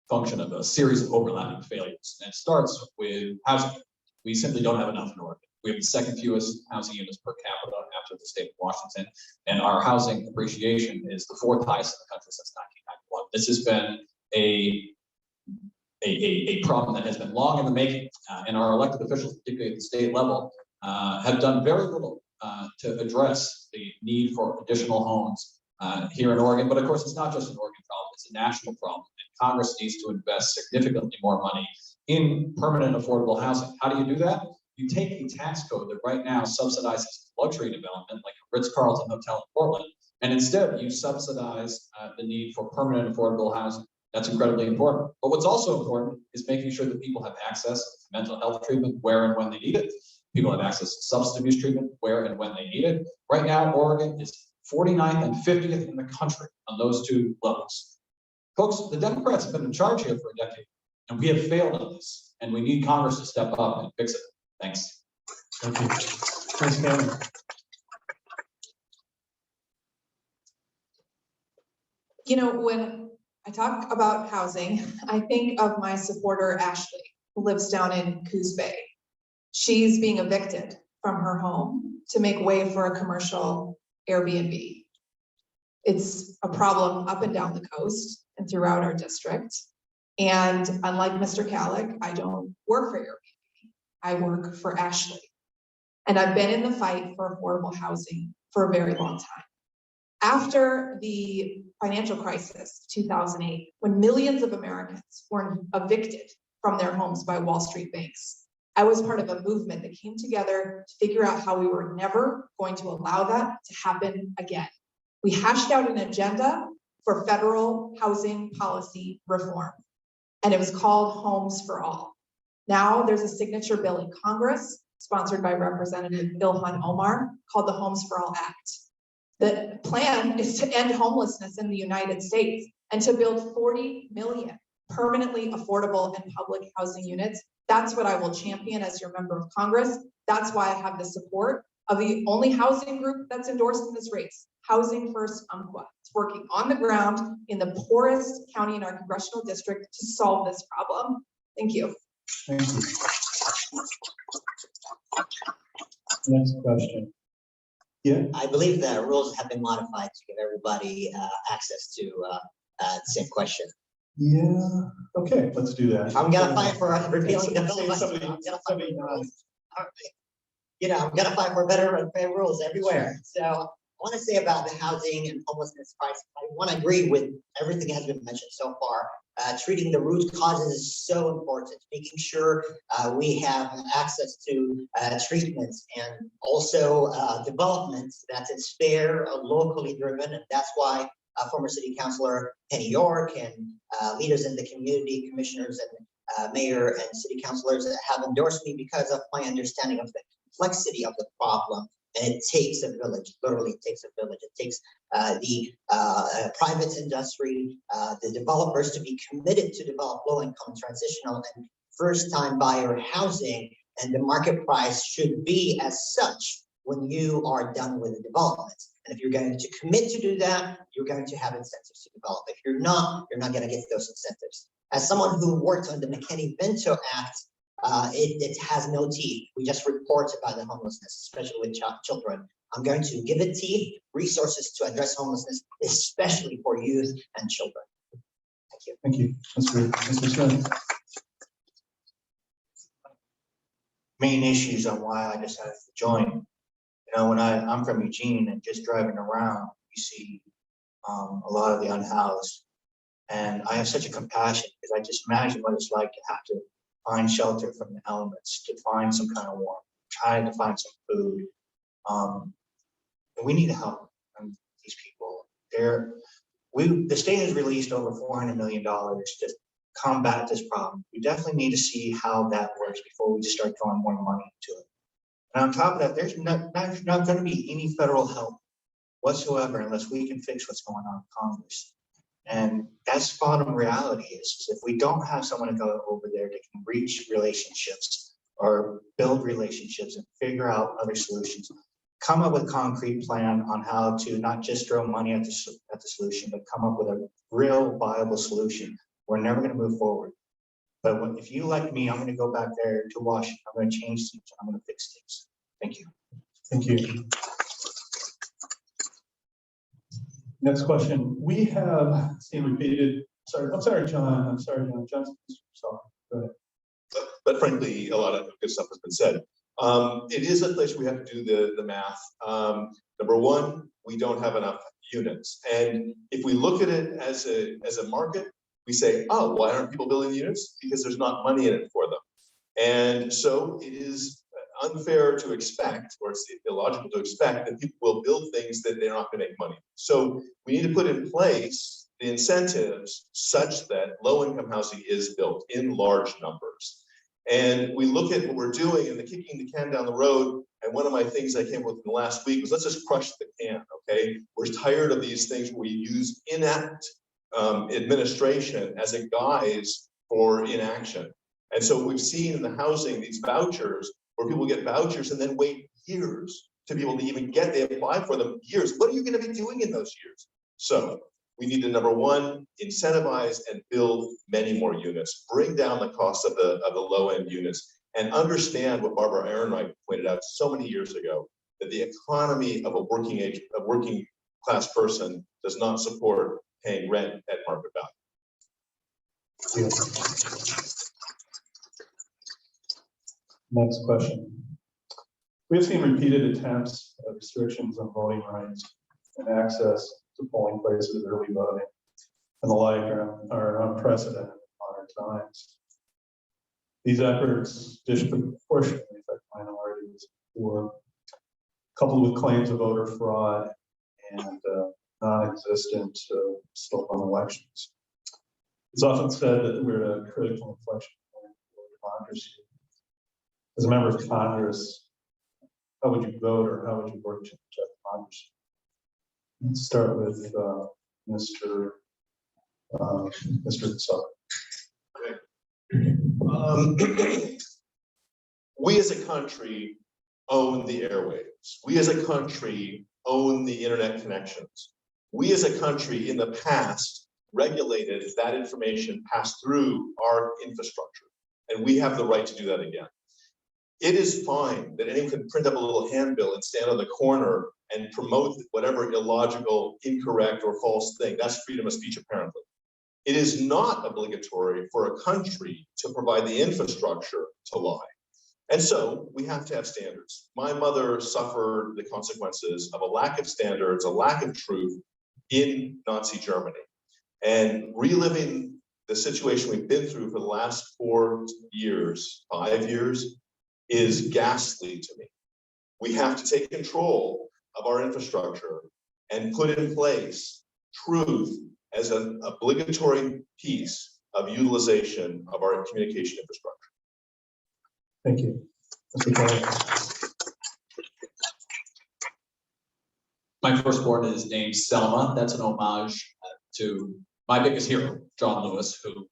F: function of a series of overlapping failures. And it starts with housing. We simply don't have enough in Oregon. We have the second fewest housing units per capita after the state of Washington, and our housing appreciation is the fourth highest in the country since 1991. This has been a problem that has been long in the making, and our elected officials, particularly at the state level, have done very little to address the need for additional homes here in Oregon. But of course, it's not just an Oregon problem, it's a national problem. And Congress needs to invest significantly more money in permanent affordable housing. How do you do that? You take a tax code that right now subsidizes luxury development, like a Ritz-Carlton hotel in Portland, and instead you subsidize the need for permanent affordable housing. That's incredibly important. But what's also important is making sure that people have access to mental health treatment where and when they need it. People have access to substance abuse treatment where and when they need it. Right now, Oregon is 49th and 50th in the country on those two levels. Folks, the Democrats have been in charge here for a decade, and we have failed on this, and we need Congress to step up and fix it. Thanks.
B: Thank you. Thanks, Cameron.
E: You know, when I talk about housing, I think of my supporter, Ashley, who lives down in Coos Bay. She's being evicted from her home to make way for a commercial Airbnb. It's a problem up and down the coast and throughout our district. And unlike Mr. Calick, I don't work for Airbnb. I work for Ashley. And I've been in the fight for affordable housing for a very long time. After the financial crisis, 2008, when millions of Americans were evicted from their homes by Wall Street banks, I was part of a movement that came together to figure out how we were never going to allow that to happen again. We hashed out an agenda for federal housing policy reform, and it was called Homes for All. Now there's a signature bill in Congress, sponsored by Representative Ilhan Omar, called the Homes for All Act. The plan is to end homelessness in the United States and to build 40 million permanently affordable and public housing units. That's what I will champion as your member of Congress. That's why I have the support of the only housing group that's endorsed in this race, Housing First Umpqua. It's working on the ground in the poorest county in our congressional district to solve this problem. Thank you.
B: Thank you. Next question. Yeah.
C: I believe the rules have been modified to give everybody access to the same question.
B: Yeah. Okay, let's do that.
C: I'm gonna fight for repealing the
B: Somebody-
C: filibuster.
B: somebody-
C: I'm gonna fight for
B: somebody-
C: rules. You know, I'm gonna fight for better and fair rules everywhere. So I want to say about the housing and homelessness crisis, I want to agree with everything that has been mentioned so far. Treating the root causes is so important, making sure we have access to treatments and also development that is fair, locally driven. And that's why former city councilor Penny York and leaders in the community, commissioners and mayor and city councilors have endorsed me because of my understanding of the complexity of the problem. And it takes a village, literally it takes a village. It takes the private industry, the developers to be committed to develop low-income, transitional, and first-time buyer housing. And the market price should be as such when you are done with the development. And if you're going to commit to do that, you're going to have incentives to develop. If you're not going to get those incentives. As someone who worked on the McKinney-Vento Act, it has no teeth. We just report about the homelessness, especially with children. I'm going to give it teeth, resources to address homelessness, especially for youth and children. Thank you.
B: Thank you. Mr. Smith.
H: Main issues on why I decided to join. You know, when I'm from Eugene and just driving around, you see a lot of the unhoused. And I have such a compassion because I just imagine what it's like to have to find shelter from the elements, to find some kind of warmth, try to find some food. And we need to help these people. The state has released over $400 million to combat this problem. We definitely need to see how that works before we just start throwing more money into it. And on top of that, there's not going to be any federal help whatsoever unless we can fix what's going on in Congress. And that's bottom reality is if we don't have someone to go over there that can reach relationships or build relationships and figure out other solutions, come up with a concrete plan on how to not just throw money at the solution, but come up with a real viable solution we're never gonna move forward. But if you elect me, I'm gonna go back there to Washington. I'm gonna change things. I'm gonna fix things. Thank you.
B: Thank you. Next question. We have seen repeated, I'm sorry, John. Johnson, sorry. Go ahead.
G: But frankly, a lot of good stuff has been said. It is a place we have to do the math. Number one, we don't have enough units. And if we look at it as a market, we say, oh, why aren't people building units? Because there's not money in it for them. And so it is unfair to expect, or it's illogical to expect, that people will build things that they're not gonna make money. So we need to put in place the incentives such that low-income housing is built in large numbers. And we look at what we're doing and the kicking the can down the road. And one of my things I came up with in the last week was, let's just crush the can, okay? We're tired of these things where we use inept administration as a guise for inaction. And so we've seen in the housing, these vouchers, where people get vouchers and then wait years to be able to even they apply for them years. What are you gonna be doing in those years? So we need to, number one, incentivize and build many more units, bring down the cost of the low-end units, and understand what Barbara Ehrenreich pointed out so many years ago, that the economy of a working class person does not support paying rent at market value.
B: Next question. We have seen repeated attempts at restrictions on voting rights and access to polling places, early voting, and the like are unprecedented in modern times. These efforts disproportionately affect minorities who are coupled with claims of voter fraud and non-existent slope on elections. It's often said that we're at a critical inflection point for democracy. As a member of Congress, how would you vote or how would you work to protect democracy? Let's start with Mr. Sutter.
G: We as a country own the airwaves. We as a country own the internet connections. We as a country in the past regulated that information passed through our infrastructure, and we have the right to do that again. It is fine that anyone can print up a little handbill and stand on the corner and promote whatever illogical, incorrect, or false thing. That's freedom of speech, apparently. It is not obligatory for a country to provide the infrastructure to lie. And so we have to have standards. My mother suffered the consequences of a lack of standards, a lack of truth in Nazi Germany. And reliving the situation we've been through for the last 5 years, is ghastly to me. We have to take control of our infrastructure and put in place truth as an obligatory piece of utilization of our communication infrastructure.
B: Thank you. Mr. Kelly.
F: My firstborn is named Selma. That's an homage to my biggest hero, John Lewis, who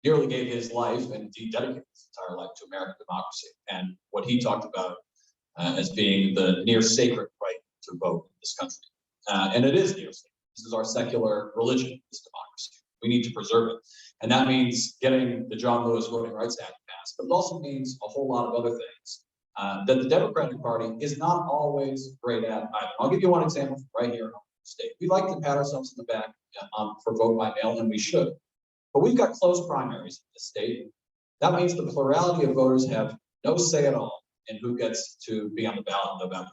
F: nearly gave his life and indeed dedicated his entire life to American democracy, and what he talked about as being the near sacred right to vote in this country. And it is near sacred. This is our secular religion, this democracy. We need to preserve it. And that means getting the John Lewis Voting Rights Act passed, but it also means a whole lot of other things that the Democratic Party is not always great at either. I'll give you one example right here in our state. We like to pat ourselves in the back for vote by mail, and we should. But we've got closed primaries in the state. That means the plurality of voters have no say at all in who gets to be on the ballot in November.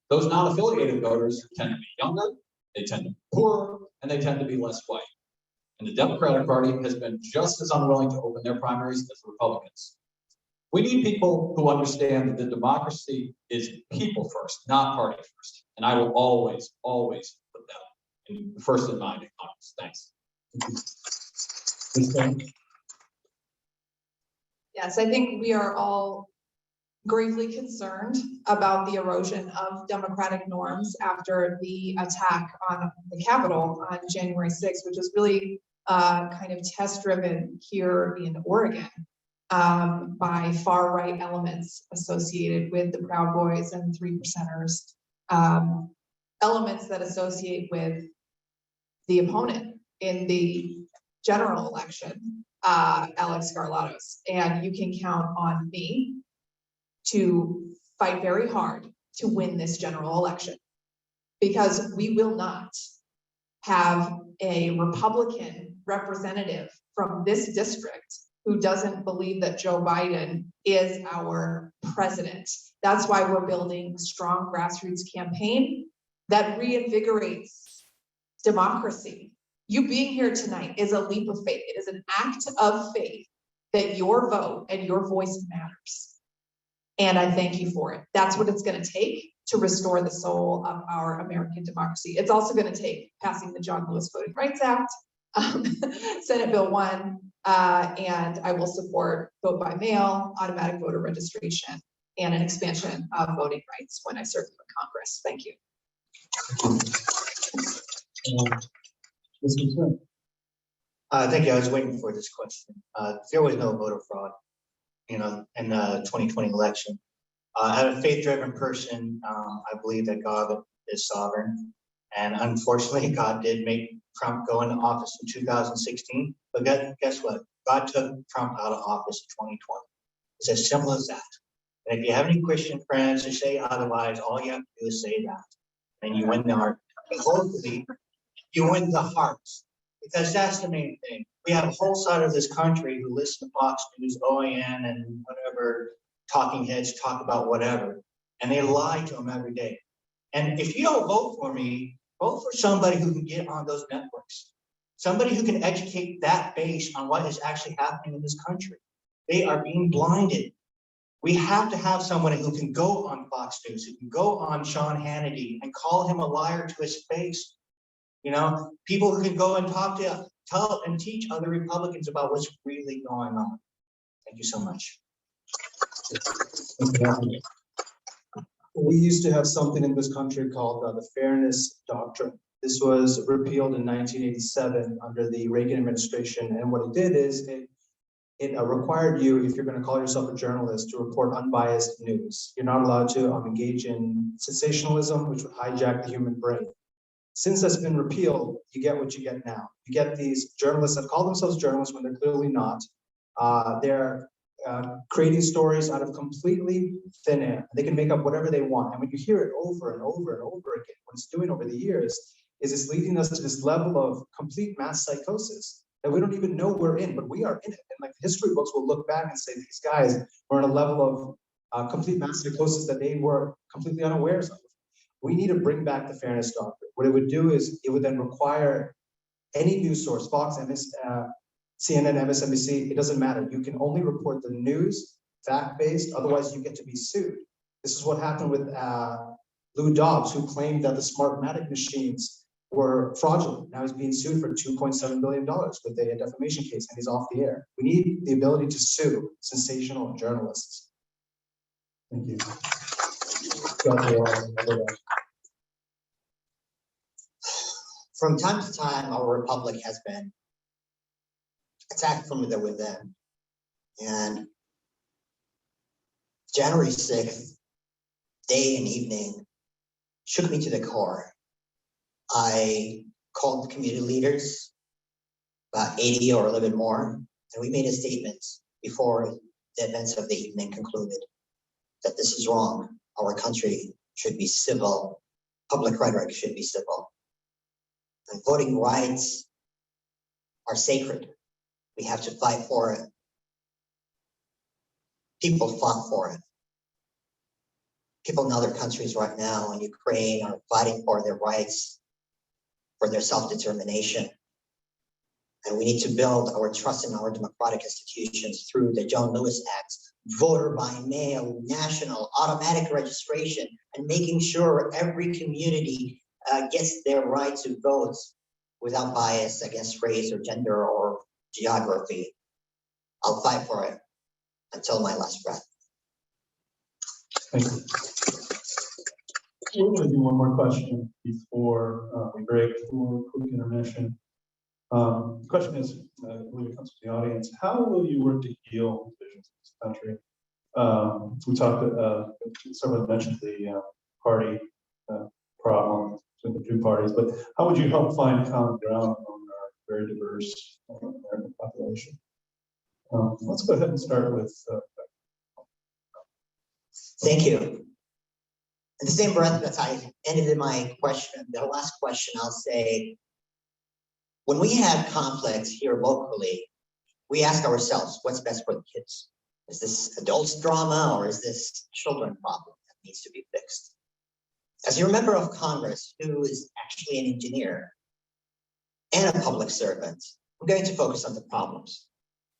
F: Those non-affiliated voters tend to be younger, they tend to be poorer, and they tend to be less white. And the Democratic Party has been just as unwilling to open their primaries as the Republicans. We need people who understand that the democracy is people first, not party first. And I will always, always put that first in mind in Congress. Thanks.
E: Yes, I think we are all gravely concerned about the erosion of democratic norms after the attack on the Capitol on January 6th, which is really kind of test-driven here in Oregon by far-right elements associated with the Proud Boys and 3%ers, elements that associate with the opponent in the general election, Alex Garlatos, and you can count on me to fight very hard to win this general election. Because we will not have a Republican representative from this district who doesn't believe that Joe Biden is our president. That's why we're building a strong grassroots campaign that reinvigorates democracy. You being here tonight is a leap of faith. It is an act of faith that your vote and your voice matters. And I thank you for it. That's what it's going to take to restore the soul of our American democracy. It's also going to take passing the John Lewis Voting Rights Act, Senate Bill 1, and I will support vote by mail, automatic voter registration, and an expansion of voting rights when I serve in Congress. Thank you.
B: Mr. Smith.
H: Thank you. I was waiting for this question. There was no voter fraud, in the 2020 election. I'm a faith-driven person. I believe that God is sovereign. And unfortunately, God did make Trump go into office in 2016. But guess what? God took Trump out of office in 2020. It's as simple as that. And if you have any Christian friends who say otherwise, all you have to do is say that. And you win the heart. And hopefully, you win the hearts. Because that's the main thing. We have a whole side of this country who listen to Fox News, OAN, and whatever talking heads talk about whatever. And they lie to them every day. And if you don't vote for me, vote for somebody who can get on those networks. Somebody who can educate that base on what is actually happening in this country. They are being blinded. We have to have someone who can go on Fox News, who can go on Sean Hannity and call him a liar to his face. People who can go and tell and teach other Republicans about what's really going on. Thank you so much.
D: We used to have something in this country called the Fairness Doctrine. This was repealed in 1987 under the Reagan administration. And what it did is it required you, if you're going to call yourself a journalist, to report unbiased news. You're not allowed to engage in sensationalism, which would hijack the human brain. Since that's been repealed, you get what you get now. You get these journalists that call themselves journalists when they're clearly not. They're creating stories out of completely thin air. They can make up whatever they want. And when you hear it over and over and over again, what it's doing over the years is it's leading us to this level of complete mass psychosis that we don't even know we're in, but we are in it. And like the history books will look back and say these guys were in a level of complete mass psychosis that they were completely unawares of. We need to bring back the Fairness Doctrine. What it would do is it would then require any news source, Fox, CNN, MSNBC, it doesn't matter. You can only report the news, fact-based, otherwise you get to be sued. This is what happened with Lou Dobbs, who claimed that the Smartmatic machines were fraudulent. Now he's being sued for $2.7 billion with a defamation case, and he's off the air. We need the ability to sue sensational journalists.
B: Thank you.
C: From time to time, our republic has been attacked from within. And January 6th, day and evening, shook me to the core. I called the community leaders, about 80 or a little bit more, and we made a statement before the events of the evening concluded that this is wrong. Our country should be civil. Public rhetoric should be civil. And voting rights are sacred. We have to fight for it. People fought for it. People in other countries right now in Ukraine are fighting for their rights, for their self-determination. And we need to build our trust in our democratic institutions through the John Lewis Act, voter by mail, national, automatic registration, and making sure every community gets their right to vote without bias against race or gender or geography. I'll fight for it until my last breath.
B: Thank you. We're going to do one more question before we break for a quick intermission. The question is, I believe it comes from the audience, how will you work to heal divisions in this country? We talked, someone mentioned the party problem between the two parties, but how would you help find common ground among our very diverse Let's go ahead and start with,
C: Thank you. In the same breath that I ended in my question, the last question, I'll say, when we have conflicts here locally, we ask ourselves, what's best for the kids? Is this adults drama or is this children problem that needs to be fixed? As you're a member of Congress who is actually an engineer and a public servant, I'm going to focus on the problems.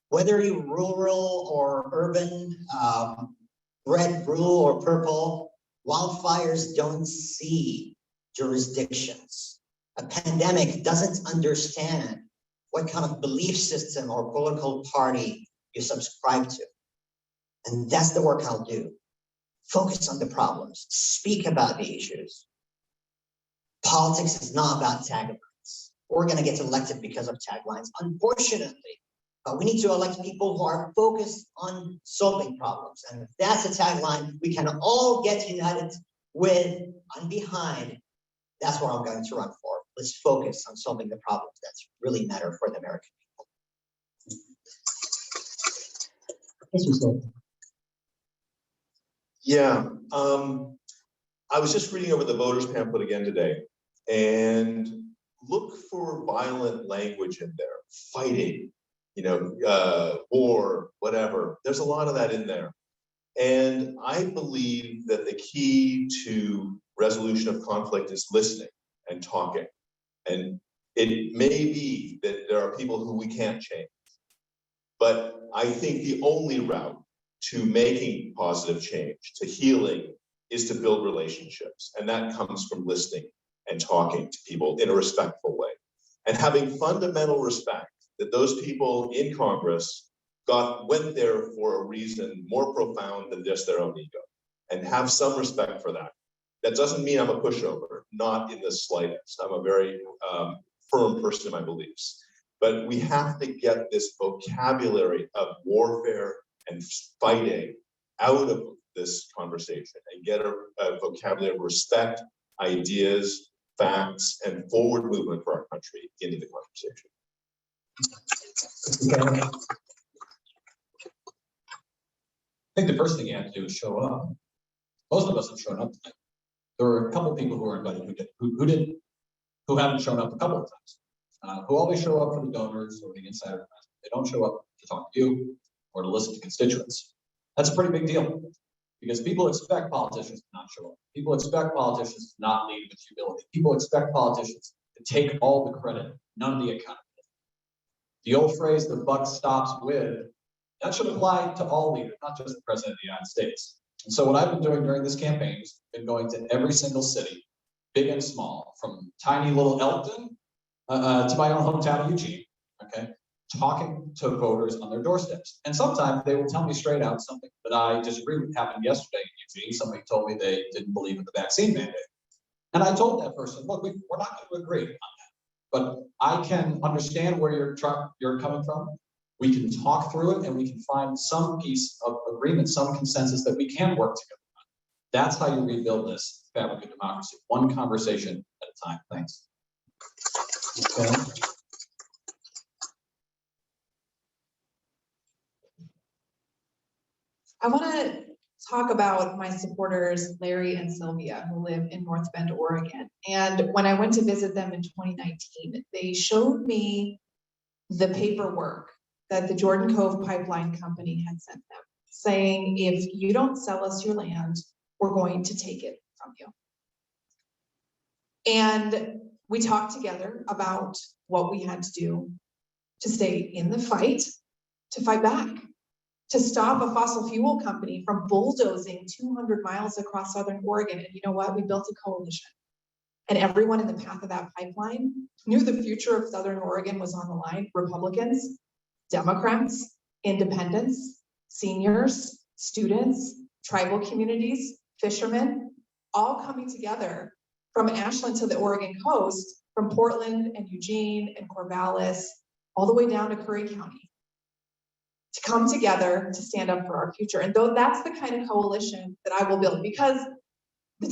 C: Whether you're rural or urban, red, blue, or purple, wildfires don't see jurisdictions. A pandemic doesn't understand what kind of belief system or political party you subscribe to. And that's the work I'll do. Focus on the problems, speak about the issues. Politics is not about taglines. We're going to get elected because of taglines, unfortunately. But we need to elect people who are focused on solving problems. And if that's a tagline we can all get united with and behind, that's what I'm going to run for. Let's focus on solving the problems that really matter for the American people.
G: Yeah, I was just reading over the voters pamphlet again today, and look for violent language in there, fighting, war, whatever. There's a lot of that in there. And I believe that the key to resolution of conflict is listening and talking. And it may be that there are people who we can't change, but I think the only route to making positive change, to healing, is to build relationships. And that comes from listening and talking to people in a respectful way. And having fundamental respect that those people in Congress went there for a reason more profound than just their own ego, and have some respect for that. That doesn't mean I'm a pushover, not in the slightest. I'm a very firm person in my beliefs. But we have to get this vocabulary of warfare and fighting out of this conversation and get a vocabulary of respect, ideas, facts, and forward movement for our country into the conversation.
F: I think the first thing you have to do is show up. Most of us have shown up tonight. There were a couple of people who were invited who haven't shown up a couple of times, who always show up for the donors or the insider event. They don't show up to talk to you or to listen to constituents. That's a pretty big deal because people expect politicians to not show up. People expect politicians to not lead with humility. People expect politicians to take all the credit, none of the accountability. The old phrase, the buck stops with, that should apply to all leaders, not just the President of the United States. And so what I've been doing during this campaign is been going to every single city, big and small, from tiny little Elkton to my own hometown of Eugene, okay? Talking to voters on their doorsteps. And sometimes they will tell me straight out something that I disagree with. Happened yesterday in Eugene. Somebody told me they didn't believe in the vaccine mandate. And I told that person, look, we're not going to agree on that, but I can understand where you're coming from. We can talk through it and we can find some piece of agreement, some consensus that we can work together on. That's how you rebuild this fabric of democracy, one conversation at a time. Thanks.
B: Okay.
E: I want to talk about my supporters, Larry and Sylvia, who live in North Bend, Oregon. And when I went to visit them in 2019, they showed me the paperwork that the Jordan Cove Pipeline Company had sent them, saying, if you don't sell us your land, we're going to take it from you. And we talked together about what we had to do to stay in the fight, to fight back, to stop a fossil fuel company from bulldozing 200 miles across Southern Oregon. And you know what? We built a coalition. And everyone in the path of that pipeline knew the future of Southern Oregon was on the line. Republicans, Democrats, independents, seniors, students, tribal communities, fishermen, all coming together from Ashland to the Oregon coast, from Portland and Eugene and Corvallis, all the way down to Curry County, to come together to stand up for our future. And though that's the kind of coalition that I will build, because the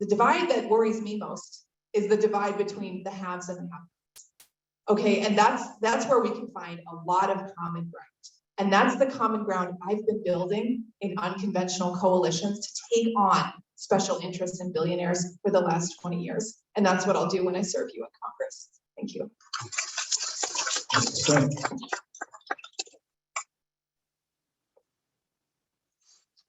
E: divide that worries me most is the divide between the haves and the have-nots. Okay, and that's where we can find a lot of common ground. And that's the common ground I've been building in unconventional coalitions to take on special interests and billionaires for the last 20 years. And that's what I'll do when I serve you in Congress. Thank you.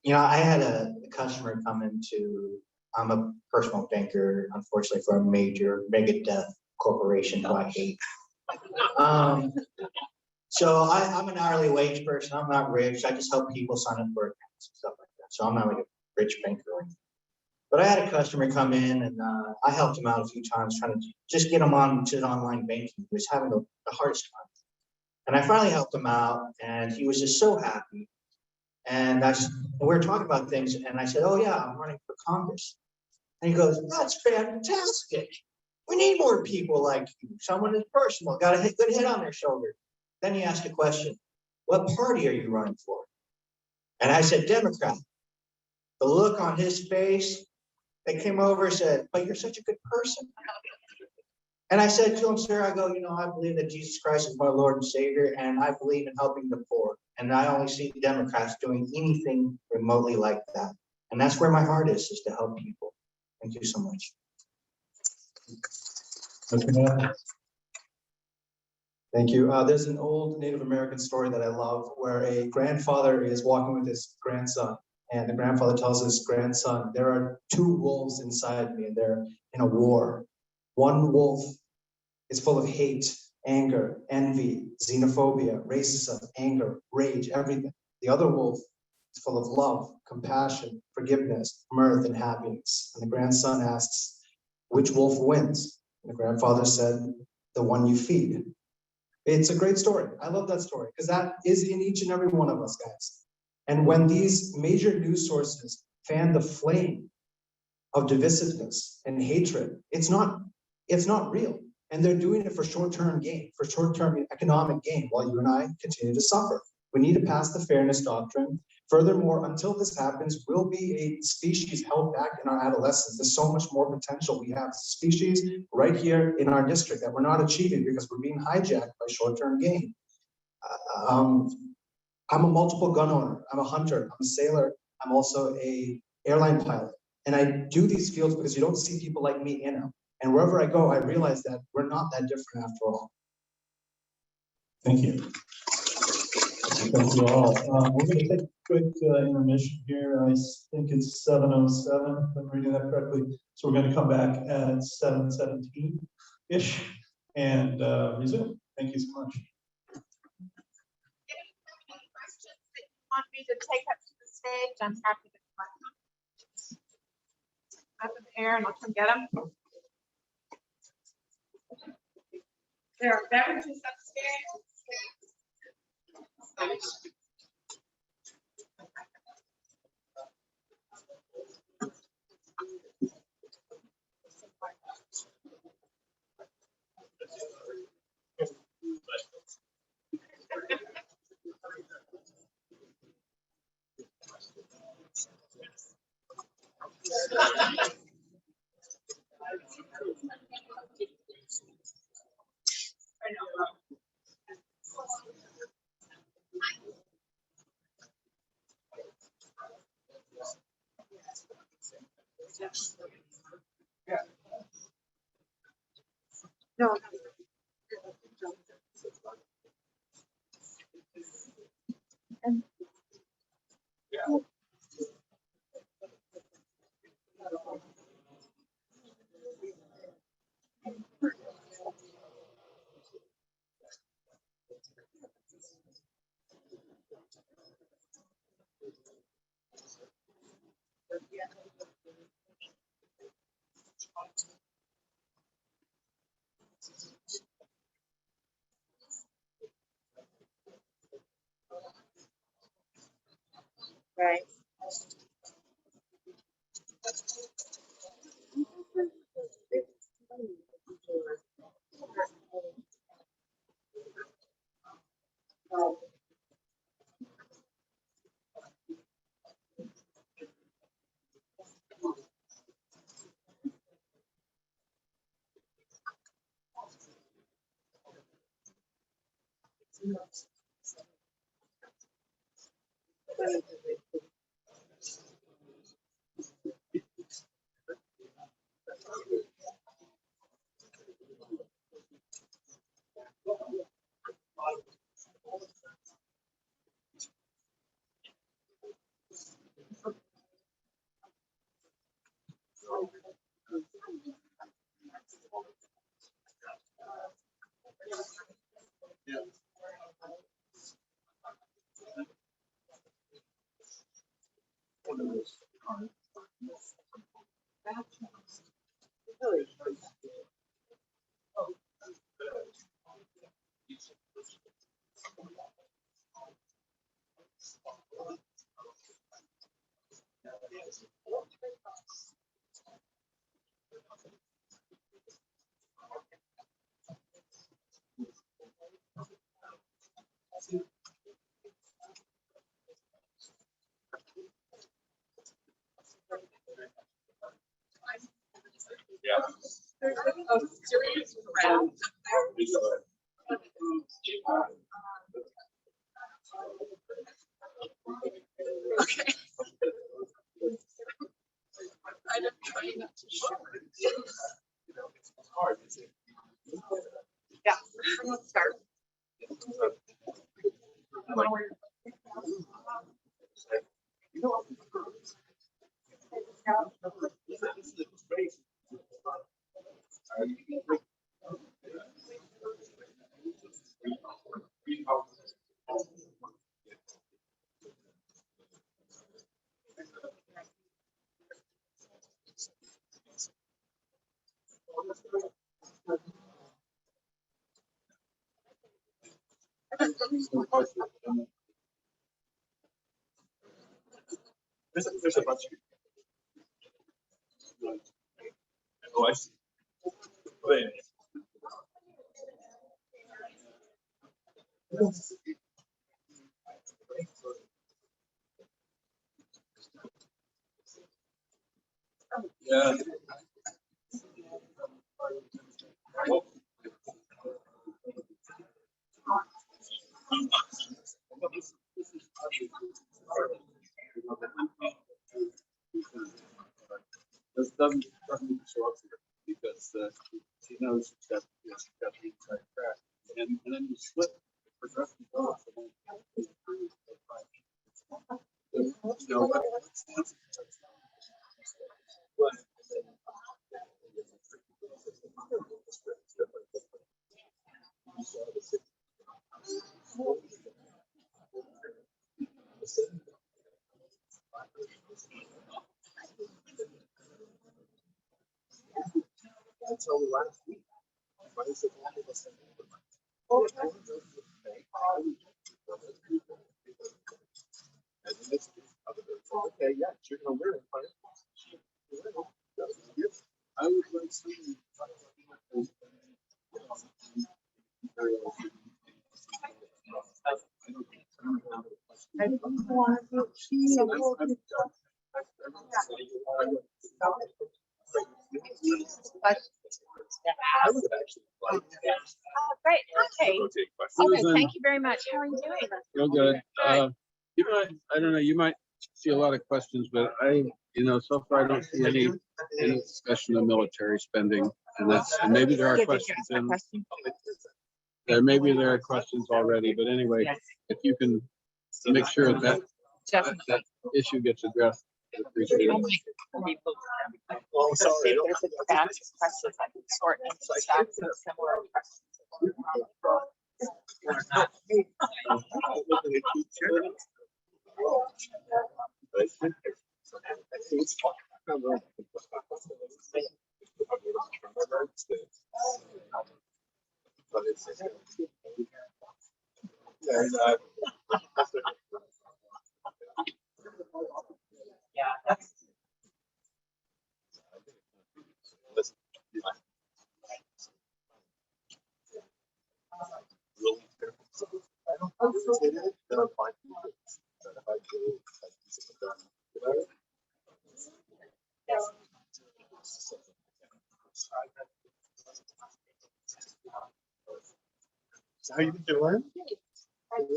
H: You know, I had a customer come into, I'm a personal banker, unfortunately, for a major mega death corporation who I hate. So I'm an hourly wage person. I'm not rich. I just help people sign up for accounts and stuff like that. So I'm not like a rich banker or anything. But I had a customer come in and I helped him out a few times trying to just get him on to online banking. He was having the hardest time. And I finally helped him out and he was just so happy. And we were talking about things and I said, oh yeah, I'm running for Congress. And he goes, that's fantastic. We need more people like you. Someone who's personal, got a good head on their shoulder. Then he asked a question, what party are you running for? And I said, Democrat. The look on his face, they came over and said, but you're such a good person. And I said to him, sir, I go, you know, I believe that Jesus Christ is my Lord and Savior, and I believe in helping the poor. And I only see Democrats doing anything remotely like that. And that's where my heart is to help people. Thank you so much.
D: Thank you. There's an old Native American story that I love where a grandfather is walking with his grandson, and the grandfather tells his grandson, there are two wolves inside me and they're in a war. One wolf is full of hate, anger, envy, xenophobia, racism, anger, rage, everything. The other wolf is full of love, compassion, forgiveness, mirth, and happiness. And the grandson asks, which wolf wins? And the grandfather said, the one you feed. It's a great story. I love that story because that is in each and every one of us, guys. And when these major news sources fan the flame of divisiveness and hatred, it's not real. And they're doing it for short-term gain, for short-term economic gain, while you and I continue to suffer. We need to pass the fairness doctrine. Furthermore, until this happens, we'll be a species held back in our adolescence. There's so much more potential. We have species right here in our district that we're not achieving because we're being hijacked by short-term gain. I'm a multiple gun owner. I'm a hunter. I'm a sailor. I'm also a airline pilot. And I do these fields because you don't see people like me in them. And wherever I go, I realize that we're not that different after all.
B: Thank you. Thank you all. We're going to take a quick intermission here. I think it's 7:07, if I'm reading that correctly. So we're going to come back at 7:17-ish and resume. Thank you so much.
I: Any questions that you want me to take up to the stage? I'm happy to collect them. Up in the air and I'll come get them. There are beverages upstairs. No. Right. There's a series around. Okay. I'm trying not to show. Yeah, let's start.
G: There's a bunch of. Oh, I see. Wait. Yeah.
J: This doesn't show up here because she knows that she's got the inside track. And then you slip the progressive off.
G: That's only last week. Okay, yeah, you're gonna wear it.
J: I would like some.
G: I would have actually liked
I: Great, okay.
G: rotate questions.
I: Okay, thank you very much. How are you doing?
J: Real good. You might, I don't know, you might see a lot of questions, but so far I don't see any discussion of military spending. And maybe there are questions there are questions already, but anyway, if you can make sure that issue gets addressed, I appreciate it.
G: Oh, sorry.
I: There's a batch of questions I can sort into stacks of similar Yeah, that's.
G: How you doing?
B: Good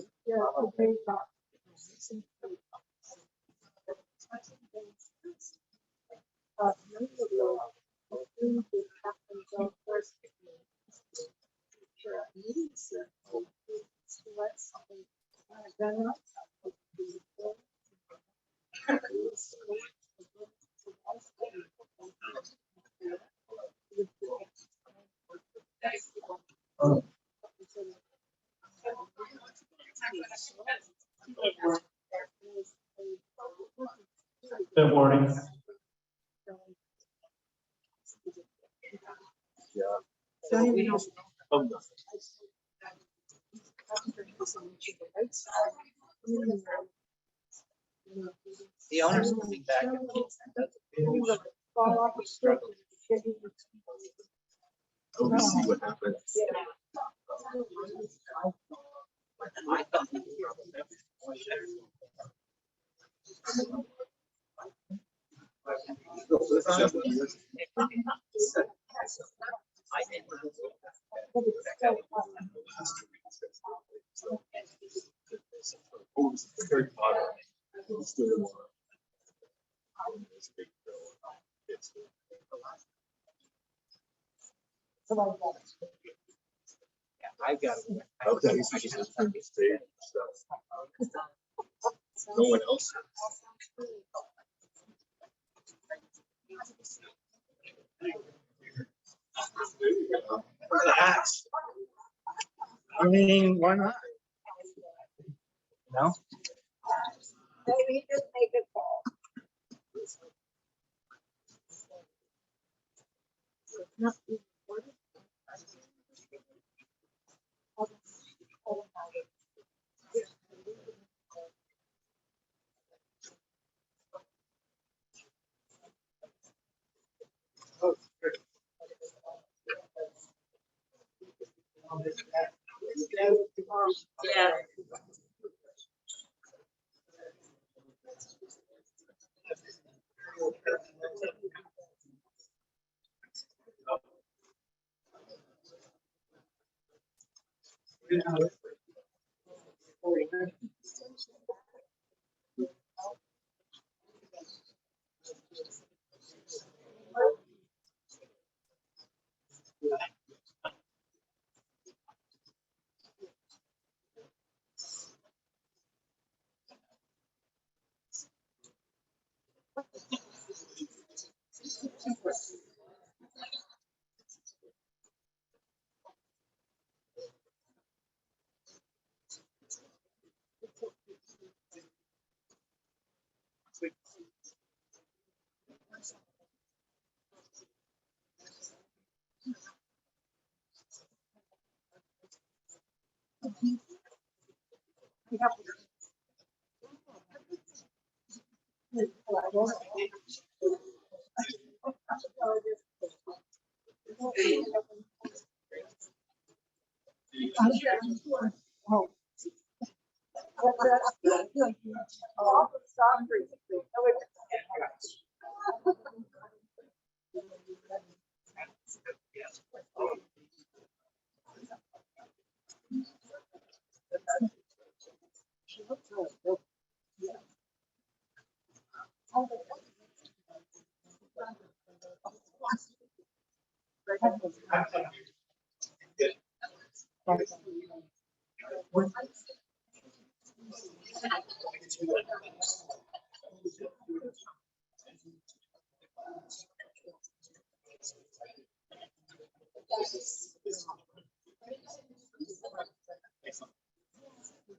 B: morning.
H: The owner's coming back.
G: We'll see what happens.
H: I got it.
G: Okay. No one else.
H: Relax. I mean, why not? No?
I: Maybe just make it fall.
H: Yeah.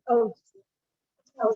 I: Oh. Oh.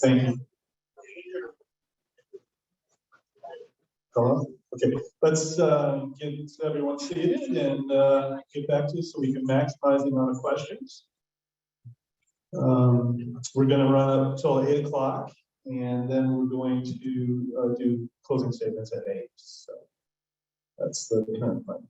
B: Thank you. Hello? Okay, let's get everyone seated and get back to this so we can maximize the amount of questions. We're going to run up until 8 o'clock, and then we're going to do closing statements at 8. So that's the current plan.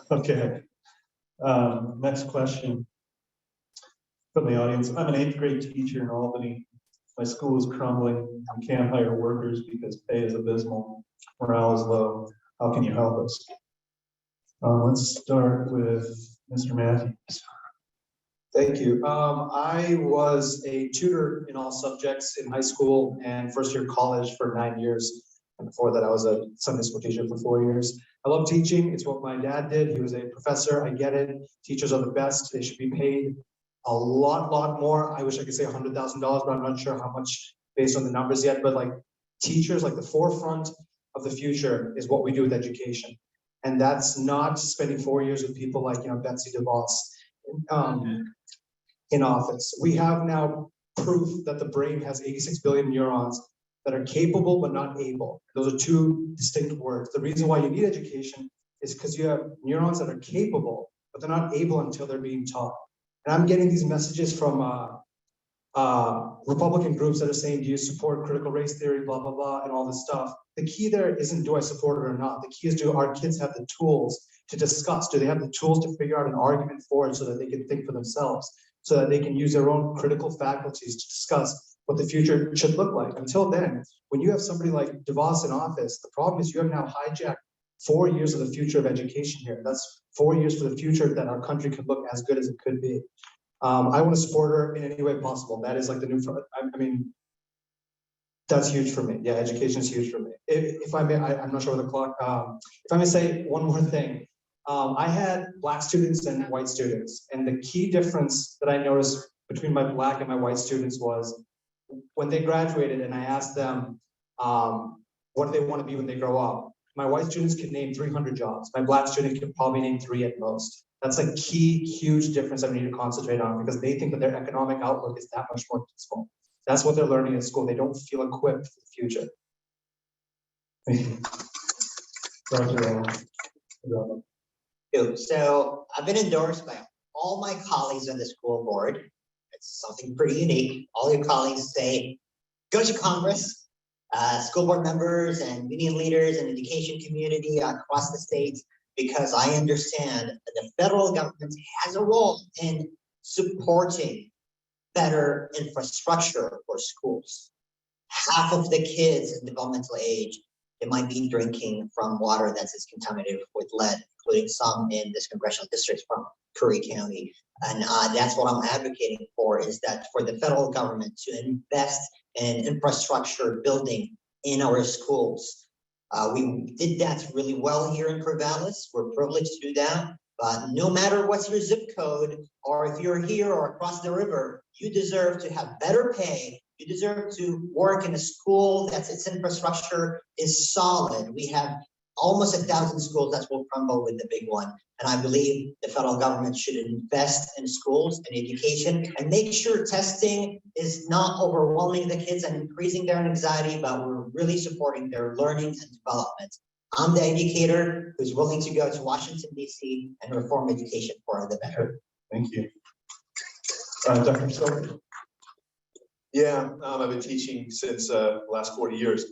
B: Okay. Next question from the audience. I'm an 8th grade teacher in Albany. My school is crumbling. We can't hire workers because pay is abysmal. Morale is low. How can you help us? Let's start with Mr. Matthews.
D: Thank you. I was a tutor in all subjects in high school and first year college for 9 years. And before that, I was a Sunday school teacher for 4 years. I love teaching. It's what my dad did. He was a professor. I get it. Teachers are the best. They should be paid a lot more. I wish I could say $100,000, but I'm not sure how much based on the numbers yet. But like teachers, like the forefront of the future is what we do with education. And that's not spending 4 years with people like, Betsy DeVos in office. We have now proof that the brain has 86 billion neurons that are capable but not able. Those are two distinct words. The reason why you need education is because you have neurons that are capable, but they're not able until they're being taught. And I'm getting these messages from Republican groups that are saying, do you support critical race theory, blah, blah, blah, and all this stuff. The key there isn't do I support it or not. The key is do our kids have the tools to discuss? Do they have the tools to figure out an argument for it so that they can think for themselves, so that they can use their own critical faculties to discuss what the future should look like? Until then, when you have somebody like DeVos in office, the problem is you have now hijacked 4 years of the future of education here. That's 4 years for the future that our country could look as good as it could be. I want to support her in any way possible. That is like the new, I mean, that's huge for me. Yeah, education is huge for me. If I may, I'm not sure what the clock, if I may say one more thing. I had Black students and white students, and the key difference that I noticed between my Black and my white students was when they graduated and I asked them what do they want to be when they grow up. My white students can name 300 jobs. My Black student can probably name 3 at most. That's a key, huge difference that we need to concentrate on because they think that their economic outlook is that much more useful. That's what they're learning in school. They don't feel equipped for the future.
C: So I've been endorsed by all my colleagues on the school board. It's something pretty unique. All your colleagues say, go to Congress. School board members and union leaders and education community across the states, because I understand that the federal government has a role in supporting better infrastructure for schools. Half of the kids in developmental age, they might be drinking from water that's contaminated with lead, including some in this congressional district from Curry County. And that's what I'm advocating for, is that for the federal government to invest in infrastructure building in our schools. We did that really well here in Corvallis. We're privileged to do that. But no matter what's your zip code, or if you're here or across the river, you deserve to have better pay You deserve to work in a school that's its infrastructure is solid. We have almost 1,000 schools that will crumble with the big one. And I believe the federal government should invest in schools and education and make sure testing is not overwhelming the kids and increasing their anxiety, but we're really supporting their learning and development. I'm the educator who's willing to go to Washington, D.C. and reform education for the better.
B: Thank you. Dr. Silver.
G: Yeah, I've been teaching since the last 40 years.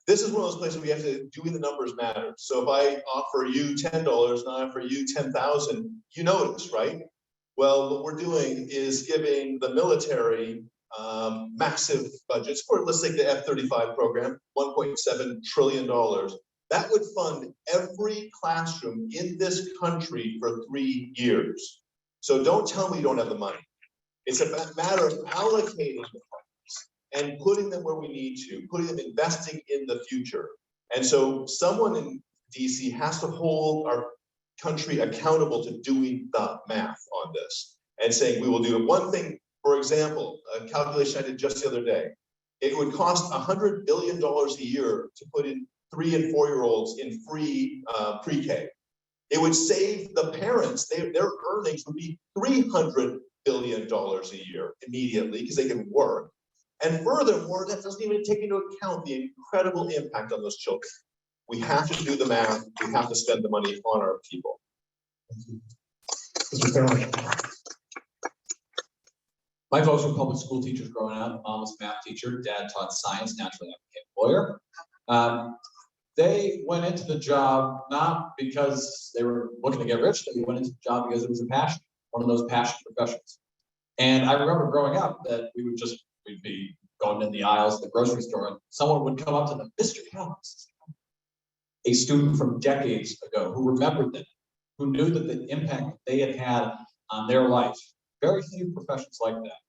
G: This is one of those places where we have to, doing the numbers matter. So if I offer you $10 and I offer you 10,000, you notice, right? Well, what we're doing is giving the military massive budgets for, let's take the F-35 program, $1.7 trillion. That would fund every classroom in this country for 3 years. So don't tell me you don't have the money. It's a matter of allocating the funds and putting them where we need to, investing in the future. And so someone in DC has to hold our country accountable to doing the math on this and saying we will do one thing. For example, a calculation I did just the other day, it would cost $100 billion a year to put in 3- and 4-year-olds in free pre-K. It would save the parents, their earnings would be $300 billion a year immediately because they can work. And furthermore, that doesn't even take into account the incredible impact on those children. We have to do the math. We have to spend the money on our people.
B: Mr. Farrell.
F: My folks were public school teachers growing up. Mom was a math teacher. Dad taught science. Naturally, I became a lawyer. They went into the job not because they were looking to get rich. They went into the job because it was a passion, one of those passion professions. And I remember growing up that we'd be going in the aisles of the grocery store and someone would come up to them, Mr. Helms, a student from decades ago who remembered them, who knew that the impact they had had on their life. Very few professions like that.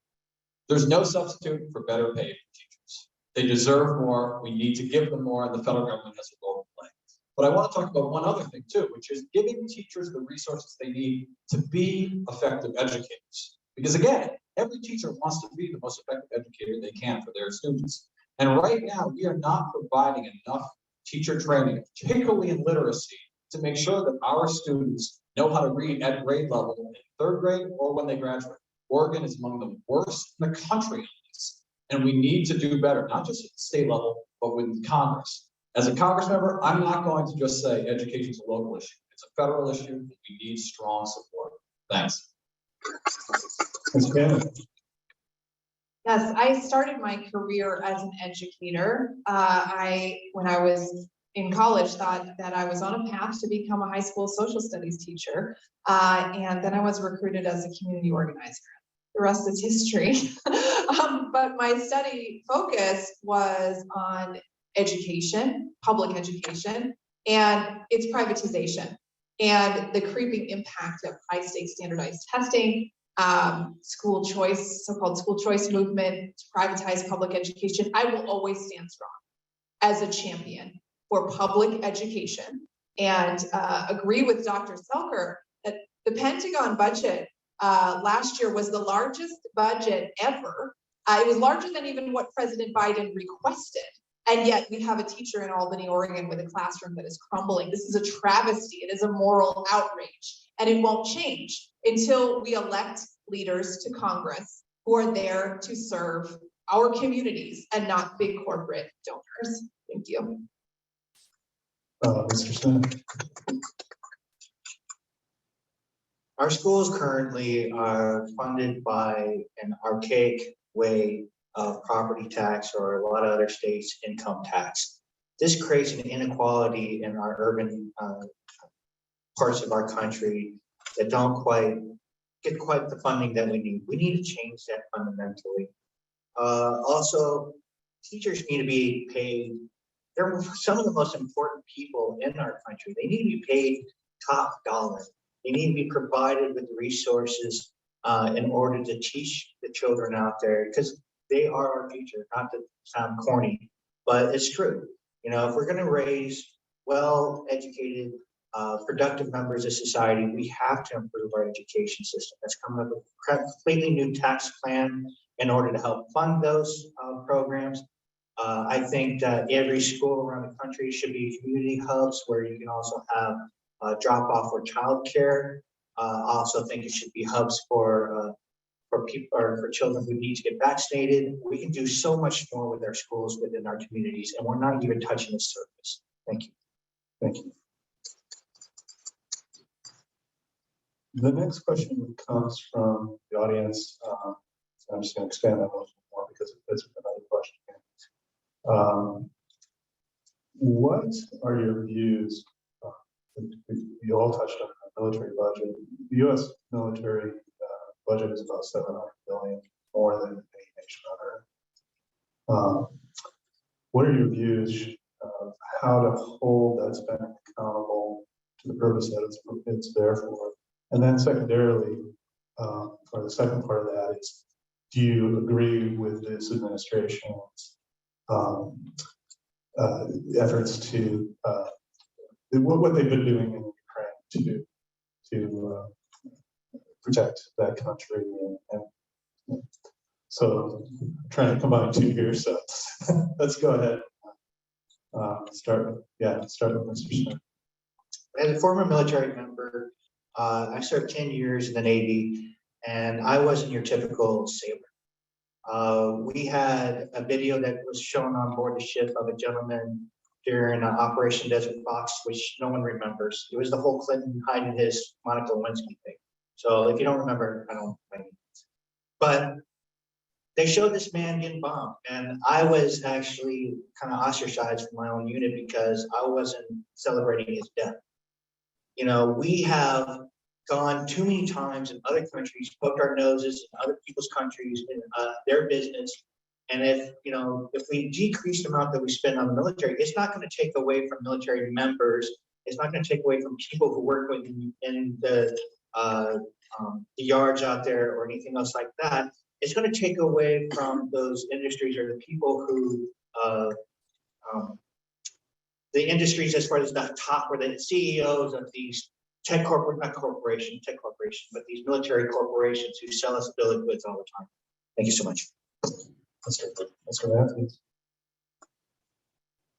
F: There's no substitute for better paid teachers. They deserve more. We need to give them more, and the federal government has a role to play. But I want to talk about one other thing too, which is giving teachers the resources they need to be effective educators. Because again, every teacher wants to be the most effective educator they can for their students. And right now, we are not providing enough teacher training, particularly in literacy, to make sure that our students know how to read at grade level in 3rd grade or when they graduate. Oregon is among the worst in the country on this. And we need to do better, not just at the state level, but with Congress. As a Congress member, I'm not going to just say education is a local issue. It's a federal issue. We need strong support. Thanks.
E: Yes, I started my career as an educator. When I was in college, thought that I was on a path to become a high school social studies teacher. And then I was recruited as a community organizer. The rest is history. But my study focus was on education, public education, and its privatization and the creeping impact of high stakes standardized testing, school choice, so-called school choice movement to privatize public education. I will always stand strong as a champion for public education and agree with Dr. Selker that the Pentagon budget last year was the largest budget ever. It was larger than even what President Biden requested. And yet we have a teacher in Albany, Oregon with a classroom that is crumbling. This is a travesty. It is a moral outrage. And it won't change until we elect leaders to Congress who are there to serve our communities and not big corporate donors. Thank you.
B: Mr. Smith.
H: Our schools currently are funded by an archaic way of property tax or a lot of other states' income tax. This creates an inequality in our urban parts of our country that don't get quite the funding that we need. We need to change that fundamentally. Also, teachers need to be paid. They're some of the most important people in our country. They need to be paid top dollar. They need to be provided with resources in order to teach the children out there, because they are our future. Not to sound corny, but it's true. You know, if we're going to raise well-educated, productive members of society, we have to improve our education system. That's coming up with a completely new tax plan in order to help fund those programs. I think that every school around the country should be community hubs where you can also have drop off for childcare. I also think it should be hubs for people or for children who need to get vaccinated. We can do so much more with our schools within our communities, and we're not even touching the surface. Thank you.
B: Thank you. The next question comes from the audience. So I'm just going to expand that one more because it's another question. What are your views? You all touched on the military budget. The U.S. military budget is about $700 billion, more than any nation on earth. What are your views of how to hold that spending accountable to the purpose that it's there for? And then secondarily, or the second part of that is, do you agree with this administration's efforts to what they've been doing in Ukraine to protect that country? And so I'm trying to combine two here. So let's go ahead. Start with Mr. Smith.
H: As a former military member, I served 10 years in the Navy, and I wasn't your typical sailor. We had a video that was shown on board the ship of a gentleman during Operation Desert Fox, which no one remembers. It was the whole Clinton hiding his Monica Lewinsky thing. So if you don't remember, I don't blame you. But they showed this man getting bombed, and I was actually kind of ostracized from my own unit because I wasn't celebrating his death. You know, we have gone too many times in other countries, poked our noses in other people's countries, in their business. And if we decrease the amount that we spend on the military, it's not going to take away from military members. It's not going to take away from people who work in the yards out there or anything else like that. It's going to take away from those industries or the people who the industries as far as the top or the CEOs of these tech corporations, but these military corporations who sell us a bill of goods all the time. Thank you so much.
B: Mr. Matthews.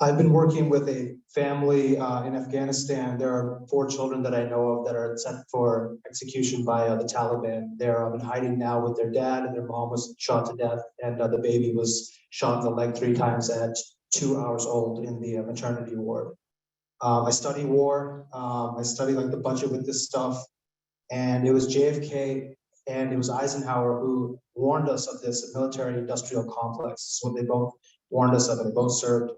D: I've been working with a family in Afghanistan. There are 4 children that I know of that are set for execution by the Taliban. They're in hiding now with their dad, and their mom was shot to death, and the baby was shot in the leg 3 times at 2 hours old in the maternity ward. I study war. I study like the budget with this stuff, and it was JFK and it was Eisenhower who warned us of this military-industrial complex. So they both warned us of it. They both served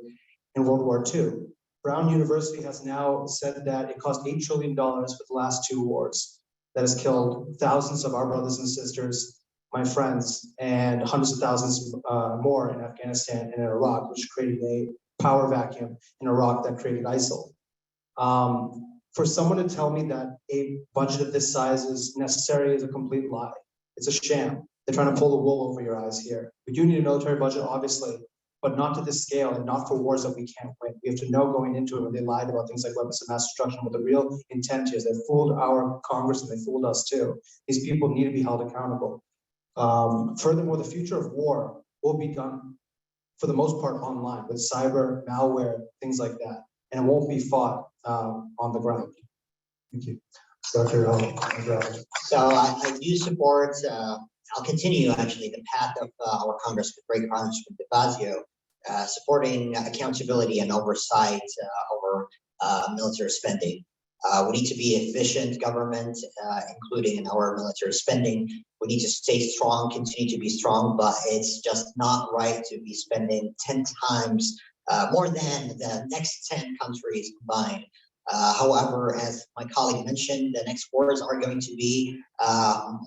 D: in World War II. Brown University has now said that it cost $8 trillion for the last 2 wars. That has killed thousands of our brothers and sisters, my friends, and hundreds of thousands more in Afghanistan and in Iraq, which created a power vacuum in Iraq that created ISIL. For someone to tell me that a budget of this size is necessary is a complete lie. It's a sham. They're trying to pull the wool over your eyes here. We do need a military budget, obviously, but not to this scale and not for wars that we can't win. We have to know going into it when they lied about things like weapons of mass destruction, what the real intent is. They fooled our Congress and they fooled us too. These people need to be held accountable. Furthermore, the future of war will be done for the most part online with cyber, malware, things like that. And it won't be fought on the ground.
B: Thank you. Dr.
C: So I do support, I'll continue actually the path of our Congress with Great Congressman DeFazio, supporting accountability and oversight over military spending. We need to be efficient government, including in our military spending. We need to stay strong, continue to be strong, but it's just not right to be spending 10 times more than the next 10 countries combined. However, as my colleague mentioned, the next wars are going to be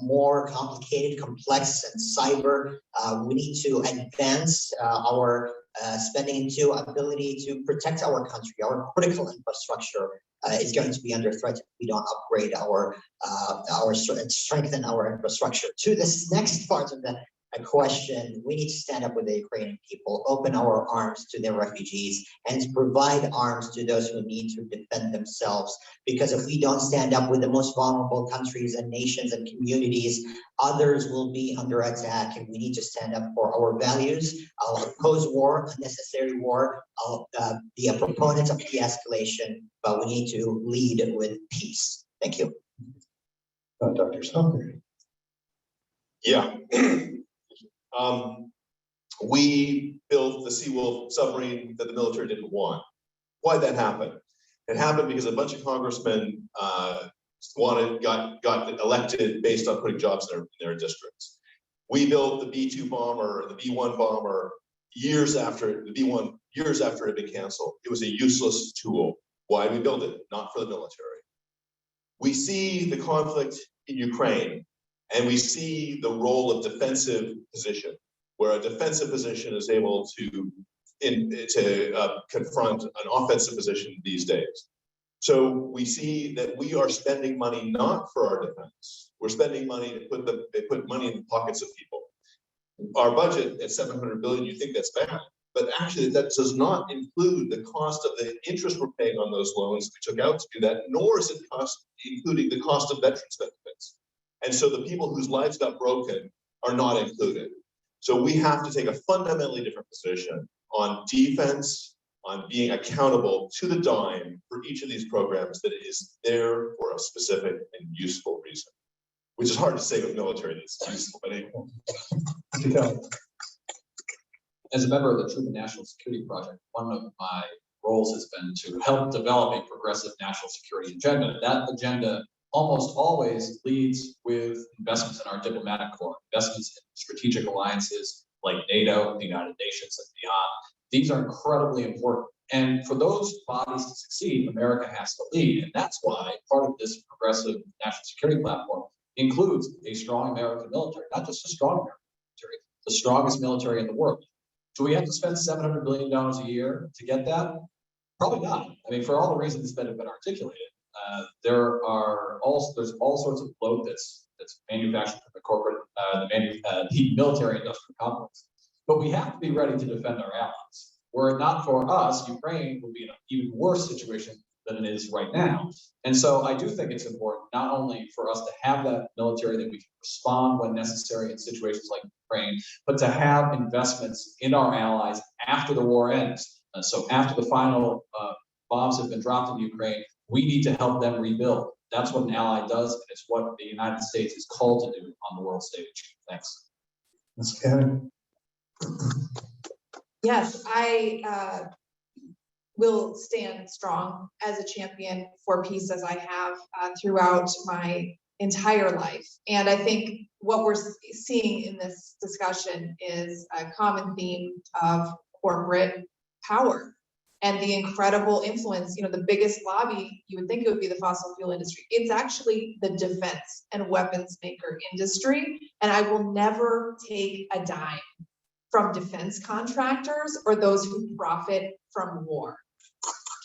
C: more complicated, complex, and cyber. We need to advance our spending into ability to protect our country. Our critical infrastructure is going to be under threat if we don't upgrade our strengthen our infrastructure. To this next part of the I question, we need to stand up with the Ukrainian people, open our arms to their refugees, and to provide arms to those who need to defend themselves. Because if we don't stand up with the most vulnerable countries and nations and communities, others will be under attack, and we need to stand up for our values. I'll oppose war, unnecessary war. I'll be a proponent of de-escalation, but we need to lead with peace. Thank you.
B: Dr. Selker.
G: Yeah. We built the Seawolf submarine that the military didn't want. Why'd that happen? It happened because a bunch of congressmen got elected based on putting jobs in their districts. We built the B-2 bomber, the B-1 bomber, years after it had been canceled. It was a useless tool. Why did we build it? Not for the military. We see the conflict in Ukraine, and we see the role of defensive position, where a defensive position is able to confront an offensive position these days. So we see that we are spending money not for our defense. We're spending money to put money in the pockets of people. Our budget at $700 billion, you think that's bad, but actually that does not include the cost of the interest we're paying on those loans we took out to do that, nor is it including the cost of veterans benefits. And so the people whose lives got broken are not included. So we have to take a fundamentally different position on defense, on being accountable to the dime for each of these programs that is there for a specific and useful reason, which is hard to say with military that's useful, but anyway.
F: As a member of the Truman National Security Project, one of my roles has been to help develop a progressive national security agenda. That agenda almost always leads with investments in our diplomatic corps, investments in strategic alliances like NATO, the United Nations, and beyond. These are incredibly important. And for those bodies to succeed, America has to lead. And that's why part of this progressive national security platform includes a strong American military, not just a strong American military, the strongest military in the world. Do we have to spend $700 billion a year to get that? Probably not. I mean, for all the reasons that have been articulated, there's all sorts of bloat that's manufactured from the corporate, the military industrial complex. But we have to be ready to defend our allies. Were it not for us, Ukraine would be in an even worse situation than it is right now. And so I do think it's important not only for us to have that military that we can respond when necessary in situations like Ukraine, but to have investments in our allies after the war ends. So after the final bombs have been dropped in Ukraine, we need to help them rebuild. That's what an ally does, and it's what the United States is called to do on the world stage. Thanks.
B: Ms. Cannon.
E: Yes, I will stand strong as a champion for peace, as I have throughout my entire life. And I think what we're seeing in this discussion is a common theme of corporate power and the incredible influence. You know, the biggest lobby, you would think it would be the fossil fuel industry. It's actually the defense and weapons maker industry. And I will never take a dime from defense contractors or those who profit from war.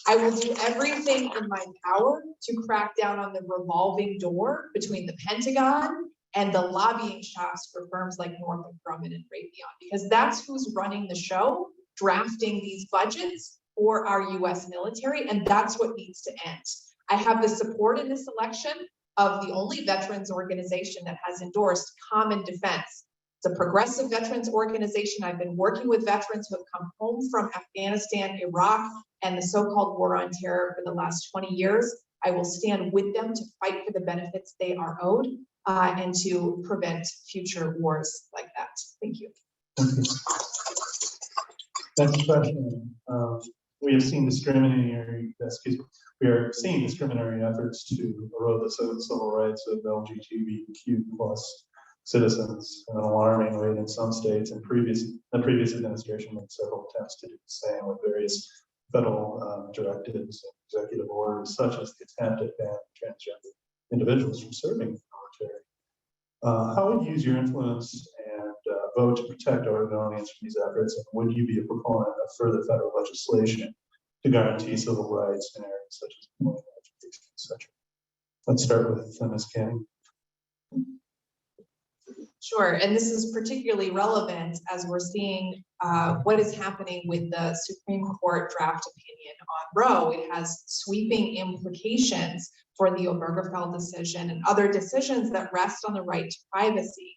E: I will do everything in my power to crack down on the revolving door between the Pentagon and the lobbying shops for firms like Northrop Grumman and Raytheon, because that's who's running the show, drafting these budgets for our US military, and that's what needs to end. I have the support in this election of the only veterans organization that has endorsed common defense. It's a progressive veterans organization. I've been working with veterans who have come home from Afghanistan, Iraq, and the so-called war on terror for the last 20 years. I will stand with them to fight for the benefits they are owed and to prevent future wars like that. Thank you.
B: Next question. We have seen discriminatory efforts to erode the civil rights of LGBTQ plus citizens at an alarming rate in some states, and the previous administration made several attempts to do the same with various federal directives and executive orders, such as the attempt to ban transgender individuals from serving in the military. How would you use your influence and vote to protect Oregonians from these efforts, and would you be a proponent of further federal legislation to guarantee civil rights in areas such as employment, education, etc.? Let's start with Ms. Canning.
E: Sure, and this is particularly relevant as we're seeing what is happening with the Supreme Court draft opinion on Roe. It has sweeping implications for the Obergefell decision and other decisions that rest on the right to privacy.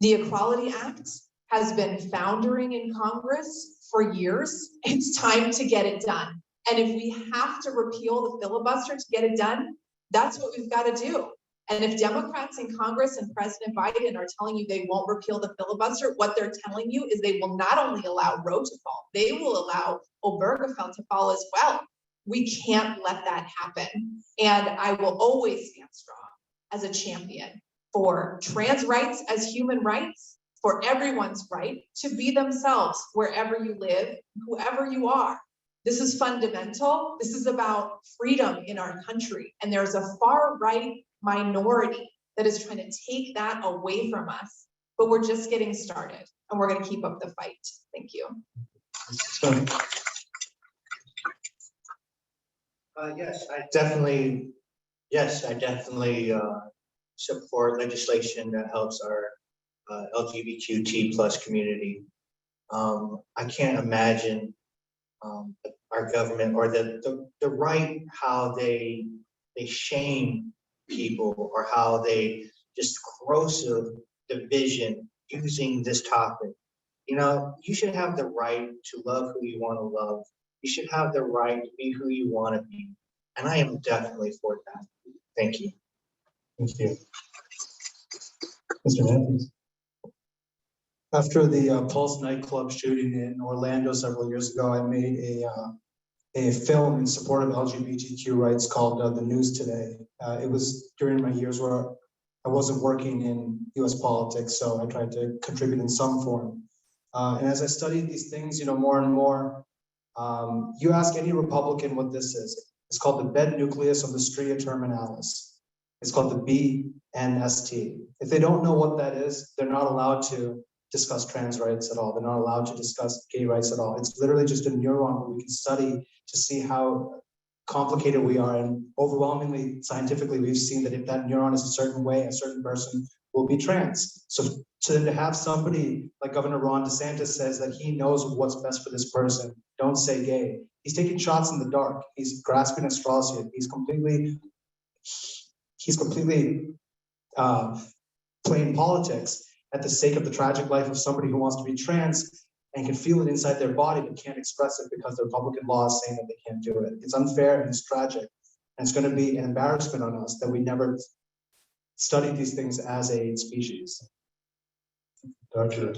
E: The Equality Act has been foundering in Congress for years. It's time to get it done. And if we have to repeal the filibuster to get it done, that's what we've got to do. And if Democrats in Congress and President Biden are telling you they won't repeal the filibuster, what they're telling you is they will not only allow Roe to fall, they will allow Obergefell to fall as well. We can't let that happen. And I will always stand strong as a champion for trans rights as human rights, for everyone's right to be themselves wherever you live, whoever you are. This is fundamental. This is about freedom in our country. And there's a far right minority that is trying to take that away from us, but we're just getting started and we're going to keep up the fight. Thank you.
H: Yes, I definitely support legislation that helps our LGBTQ plus community. I can't imagine our government or the right, how they shame people or how they just corrosive division using this topic. You know, you should have the right to love who you want to love. You should have the right to be who you want to be. And I am definitely for that. Thank you.
B: Thank you. Mr. Matthews.
D: After the Pulse nightclub shooting in Orlando several years ago, I made a film in support of LGBTQ rights called The News Today. It was during my years where I wasn't working in US politics, so I tried to contribute in some form. And as I studied these things, you know, more and more, you ask any Republican what this is. It's called the bed nucleus of the stria terminalis. It's called the BNST. If they don't know what that is, they're not allowed to discuss trans rights at all. They're not allowed to discuss gay rights at all. It's literally just a neuron that we can study to see how complicated we are. And overwhelmingly, scientifically, we've seen that if that neuron is a certain way, a certain person will be trans. So to have somebody like Governor Ron DeSantis says that he knows what's best for this person, don't say gay. He's taking shots in the dark. He's grasping at straws here. He's completely playing politics at the sake of the tragic life of somebody who wants to be trans and can feel it inside their body but can't express it because the Republican law is saying that they can't do it. It's unfair and it's tragic. And it's going to be an embarrassment on us that we never studied these things as a species.
B: Dr.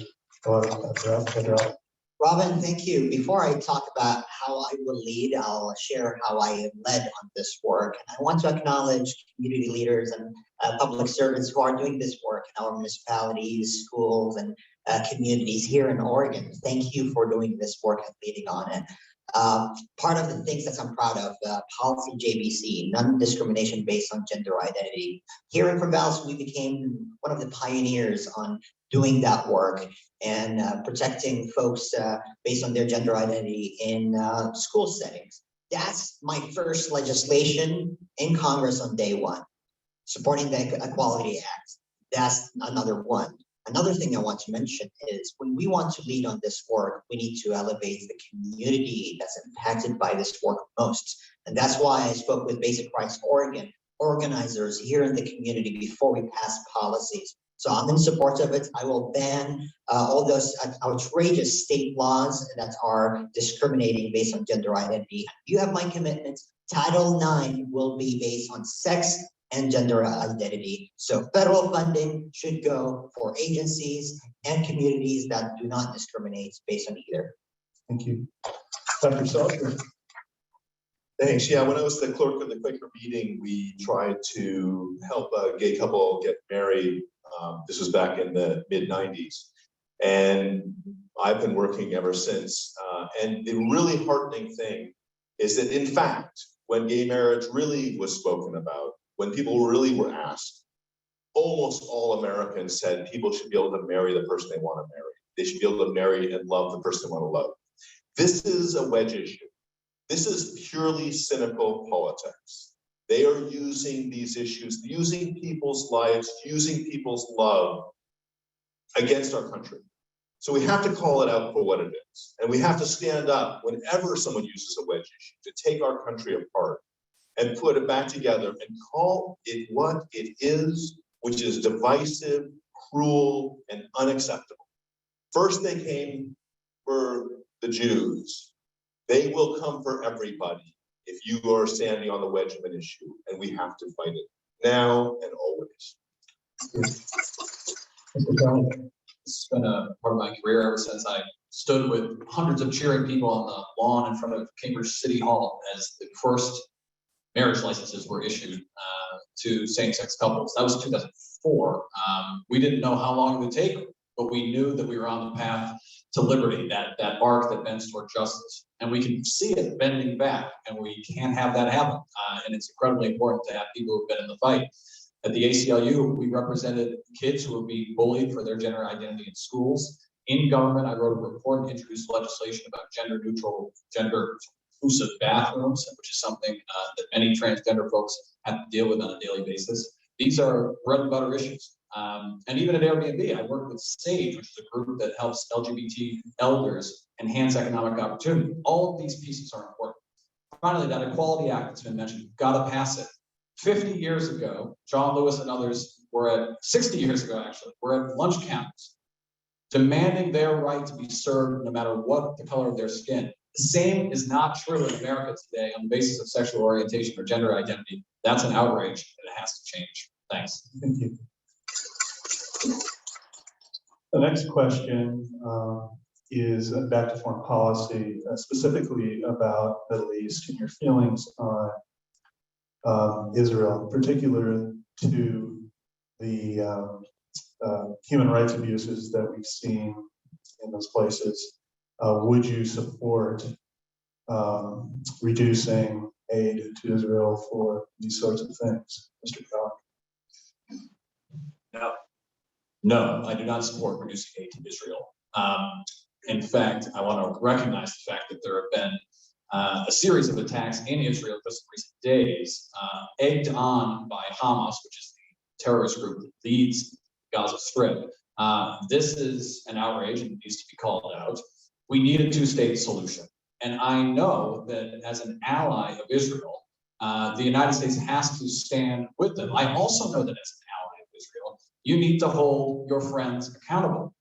C: Robin, thank you. Before I talk about how I will lead, I'll share how I have led on this work. And I want to acknowledge community leaders and public servants who are doing this work in our municipalities, schools, and communities here in Oregon. Thank you for doing this work and leading on it. Part of the things that I'm proud of, policy JBC, non-discrimination based on gender identity. Here in Corvallis, we became one of the pioneers on doing that work and protecting folks based on their gender identity in school settings. That's my first legislation in Congress on day one, supporting the Equality Act. That's another one. Another thing I want to mention is when we want to lead on this work, we need to elevate the community that's impacted by this work most. And that's why I spoke with Basic Rights Oregon organizers here in the community before we pass policies. So I'm in support of it. I will ban all those outrageous state laws that are discriminating based on gender identity. You have my commitment. Title IX will be based on sex and gender identity. So federal funding should go for agencies and communities that do not discriminate based on either.
B: Thank you. Dr. Salter.
G: Thanks. Yeah, when I was the clerk of the Quaker meeting, we tried to help a gay couple get married. This was back in the mid-90s. And I've been working ever since. And the really heartening thing is that, in fact, when gay marriage really was spoken about, when people really were asked, almost all Americans said people should be able to marry the person they want to marry. They should be able to marry and love the person they want to love. This is a wedge issue. This is purely cynical politics. They are using these issues, using people's lives, using people's love against our country. So we have to call it out for what it is. And we have to stand up whenever someone uses a wedge issue to take our country apart and put it back together and call it what it is, which is divisive, cruel, and unacceptable. First, they came for the Jews. They will come for everybody if you are standing on the wedge of an issue, and we have to fight it now and always.
F: It's been a part of my career ever since I stood with hundreds of cheering people on the lawn in front of Cambridge City Hall as the first marriage licenses were issued to same-sex couples. That was 2004. We didn't know how long it would take, but we knew that we were on the path to liberty, that arc that bends toward justice. And we can see it bending back, and we can't have that happen. And it's incredibly important to have people who've been in the fight. At the ACLU, we represented kids who were being bullied for their gender identity in schools. In government, I wrote a report and introduced legislation about gender-neutral, gender-inclusive bathrooms, which is something that many transgender folks have to deal with on a daily basis. These are bread and butter issues. And even at Airbnb, I work with SAGE, which is a group that helps LGBT elders enhance economic opportunity. All of these pieces are important. Finally, that Equality Act that's been mentioned, we've got to pass it. 50 years ago, John Lewis and others were at, 60 years ago actually, were at lunch counters demanding their right to be served no matter what the color of their skin. The same is not true in America today on the basis of sexual orientation or gender identity. That's an outrage and it has to change. Thanks.
B: Thank you. The next question is back to foreign policy, specifically about Middle East and your feelings on Israel, in particular to the human rights abuses that we've seen in those places. Would you support reducing aid to Israel for these sorts of things, Mr. Kellogg?
F: No, I do not support reducing aid to Israel. In fact, I want to recognize the fact that there have been a series of attacks in Israel just in recent days, egged on by Hamas, which is the terrorist group that leads the Gaza Strip. This is an outrage and needs to be called out. We need a two-state solution. And I know that as an ally of Israel, the United States has to stand with them. I also know that as an ally of Israel, you need to hold your friends accountable.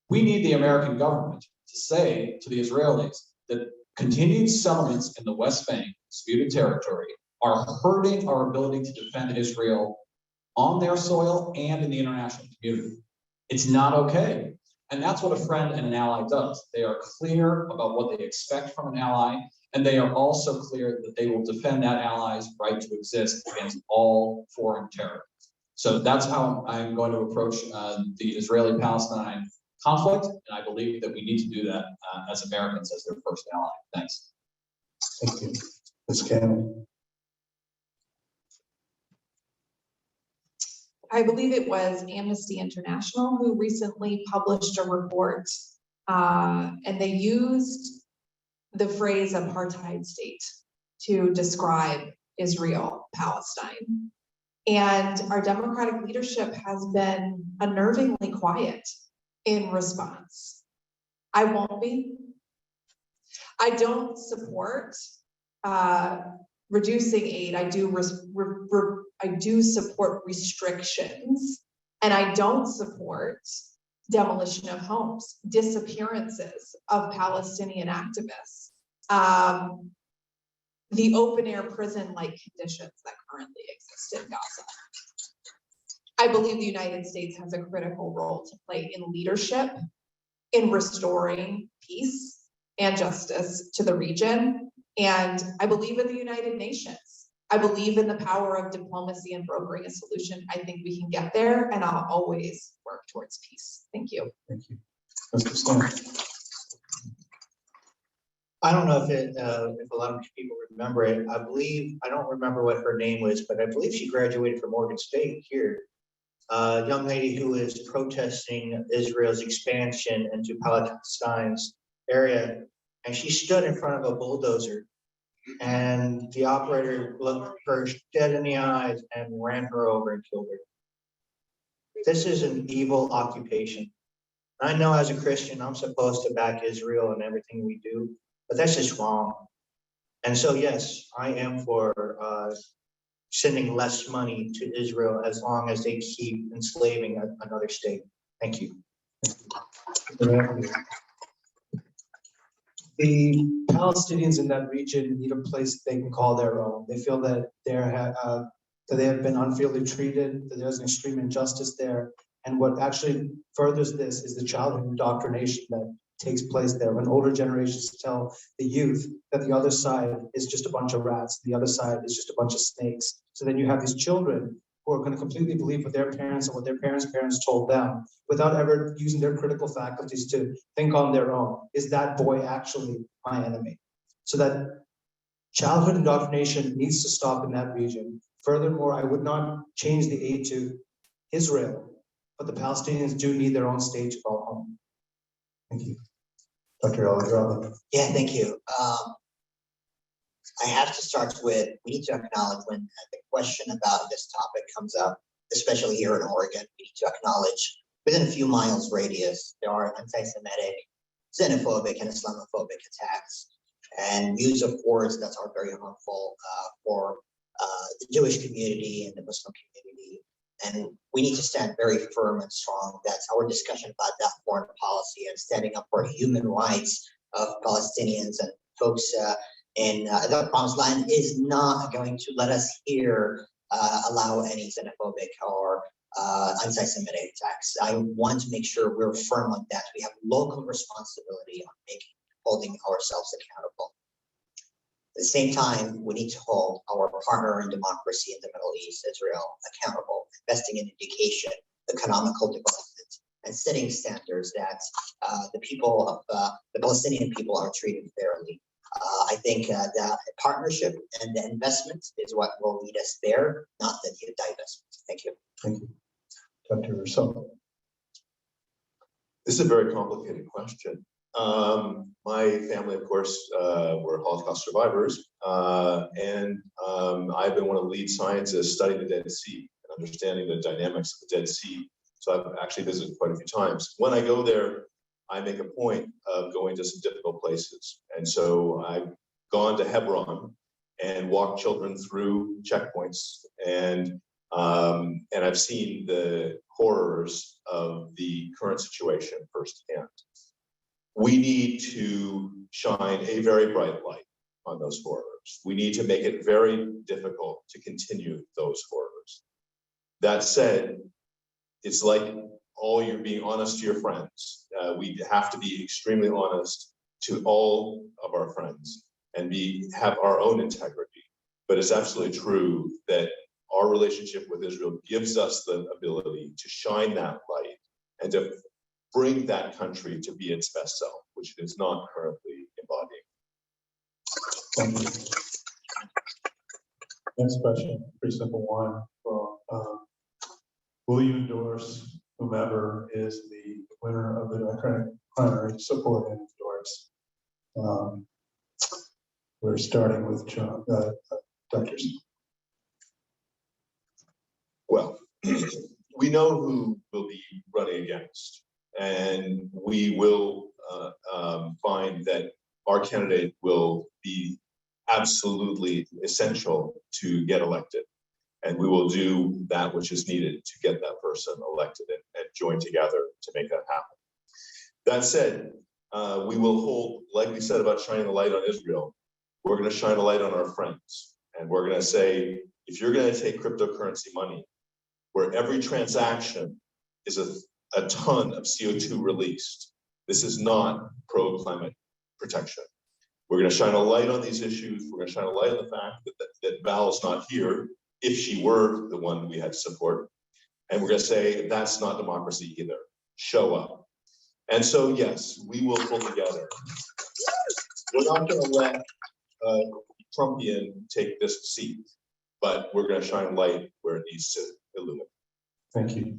F: We need the American government to say to the Israelis that continued settlements in the West Bank, disputed territory, are hurting our ability to defend Israel on their soil and in the international community. It's not okay. And that's what a friend and an ally does. They are clear about what they expect from an ally, and they are also clear that they will defend that ally's right to exist against all foreign terror. So that's how I'm going to approach the Israeli-Palestine conflict, and I believe that we need to do that as Americans, as their first ally. Thanks.
B: Thank you. Ms. Cannon.
E: I believe it was Amnesty International who recently published a report, and they used the phrase apartheid state to describe Israel, Palestine. And our democratic leadership has been unnervingly quiet in response. I won't be. I don't support reducing aid. I do support restrictions, and I don't support demolition of homes, disappearances of Palestinian activists, the open air prison-like conditions that currently exist in Gaza. I believe the United States has a critical role to play in leadership, in restoring peace and justice to the region. And I believe in the United Nations. I believe in the power of diplomacy and brokering a solution. I think we can get there, and I'll always work towards peace. Thank you.
B: Thank you. Mr. Stone.
H: I don't know if a lot of people remember it. I don't remember what her name was, but I believe she graduated from Morgan State here. A young lady who is protesting Israel's expansion into Palestine's area, and she stood in front of a bulldozer, and the operator looked her dead in the eyes and ran her over and killed her. This is an evil occupation. I know as a Christian, I'm supposed to back Israel in everything we do, but that's just wrong. And so, yes, I am for sending less money to Israel as long as they keep enslaving another state. Thank you.
D: The Palestinians in that region need a place they can call their own. They feel that that they have been unfairly treated, that there's an extreme injustice there. And what actually furthers this is the childhood indoctrination that takes place there when older generations tell the youth that the other side is just a bunch of rats, the other side is just a bunch of snakes. So then you have these children who are going to completely believe what their parents and what their parents told them without ever using their critical faculties to think on their own. Is that boy actually my enemy? So that childhood indoctrination needs to stop in that region. Furthermore, I would not change the aid to Israel, but the Palestinians do need their own state to call home.
B: Thank you. Dr. Alejandro.
C: Yeah, thank you. I have to start with, we need to acknowledge when the question about this topic comes up, especially here in Oregon, we need to acknowledge within a few miles radius, there are anti-Semitic, xenophobic, and Islamophobic attacks and use of words that are very harmful for the Jewish community and the Muslim community. And we need to stand very firm and strong. That's our discussion about that foreign policy and standing up for human rights of Palestinians and folks in the Promised Land is not going to let us here allow any xenophobic or anti-Semitic attacks. I want to make sure we're firm on that. We have local responsibility on holding ourselves accountable. At the same time, we need to hold our partner in democracy in the Middle East, Israel, accountable, investing in education, economical development, and setting standards that the people of the Palestinian people are treated fairly. I think the partnership and the investment is what will lead us there, not the divestment. Thank you.
B: Thank you. Dr. Rousseau.
G: This is a very complicated question. My family, of course, were Holocaust survivors, and I've been one of the lead scientists studying the Dead Sea and understanding the dynamics of the Dead Sea. So I've actually visited quite a few times. When I go there, I make a point of going to some difficult places. And so I've gone to Hebron and walked children through checkpoints, and I've seen the horrors of the current situation firsthand. We need to shine a very bright light on those horrors. We need to make it very difficult to continue those horrors. That said, it's like you're being honest to your friends. We have to be extremely honest to all of our friends and have our own integrity. But it's absolutely true that our relationship with Israel gives us the ability to shine that light and to bring that country to be its best self, which it is not currently embodying.
B: Thank you. Next question, pretty simple one. Well, will you endorse whomever is the winner of the Democratic primary? Support and endorse. We're starting with John, Dr.
G: Well, we know who will be running against, and we will find that our candidate will be absolutely essential to get elected. And we will do that which is needed to get that person elected and join together to make that happen. That said, we will hold, like we said about shining the light on Israel, we're going to shine a light on our friends. And we're going to say, if you're going to take cryptocurrency money, where every transaction is a ton of CO2 released, this is not pro-climate protection. We're going to shine a light on these issues. We're going to shine a light on the fact that Val's not here, if she were the one we had to support. And we're going to say, that's not democracy either. Show up. And so, yes, we will pull together. We're not going to let Trumpian take this seat, but we're going to shine light where it needs to illuminate.
B: Thank you.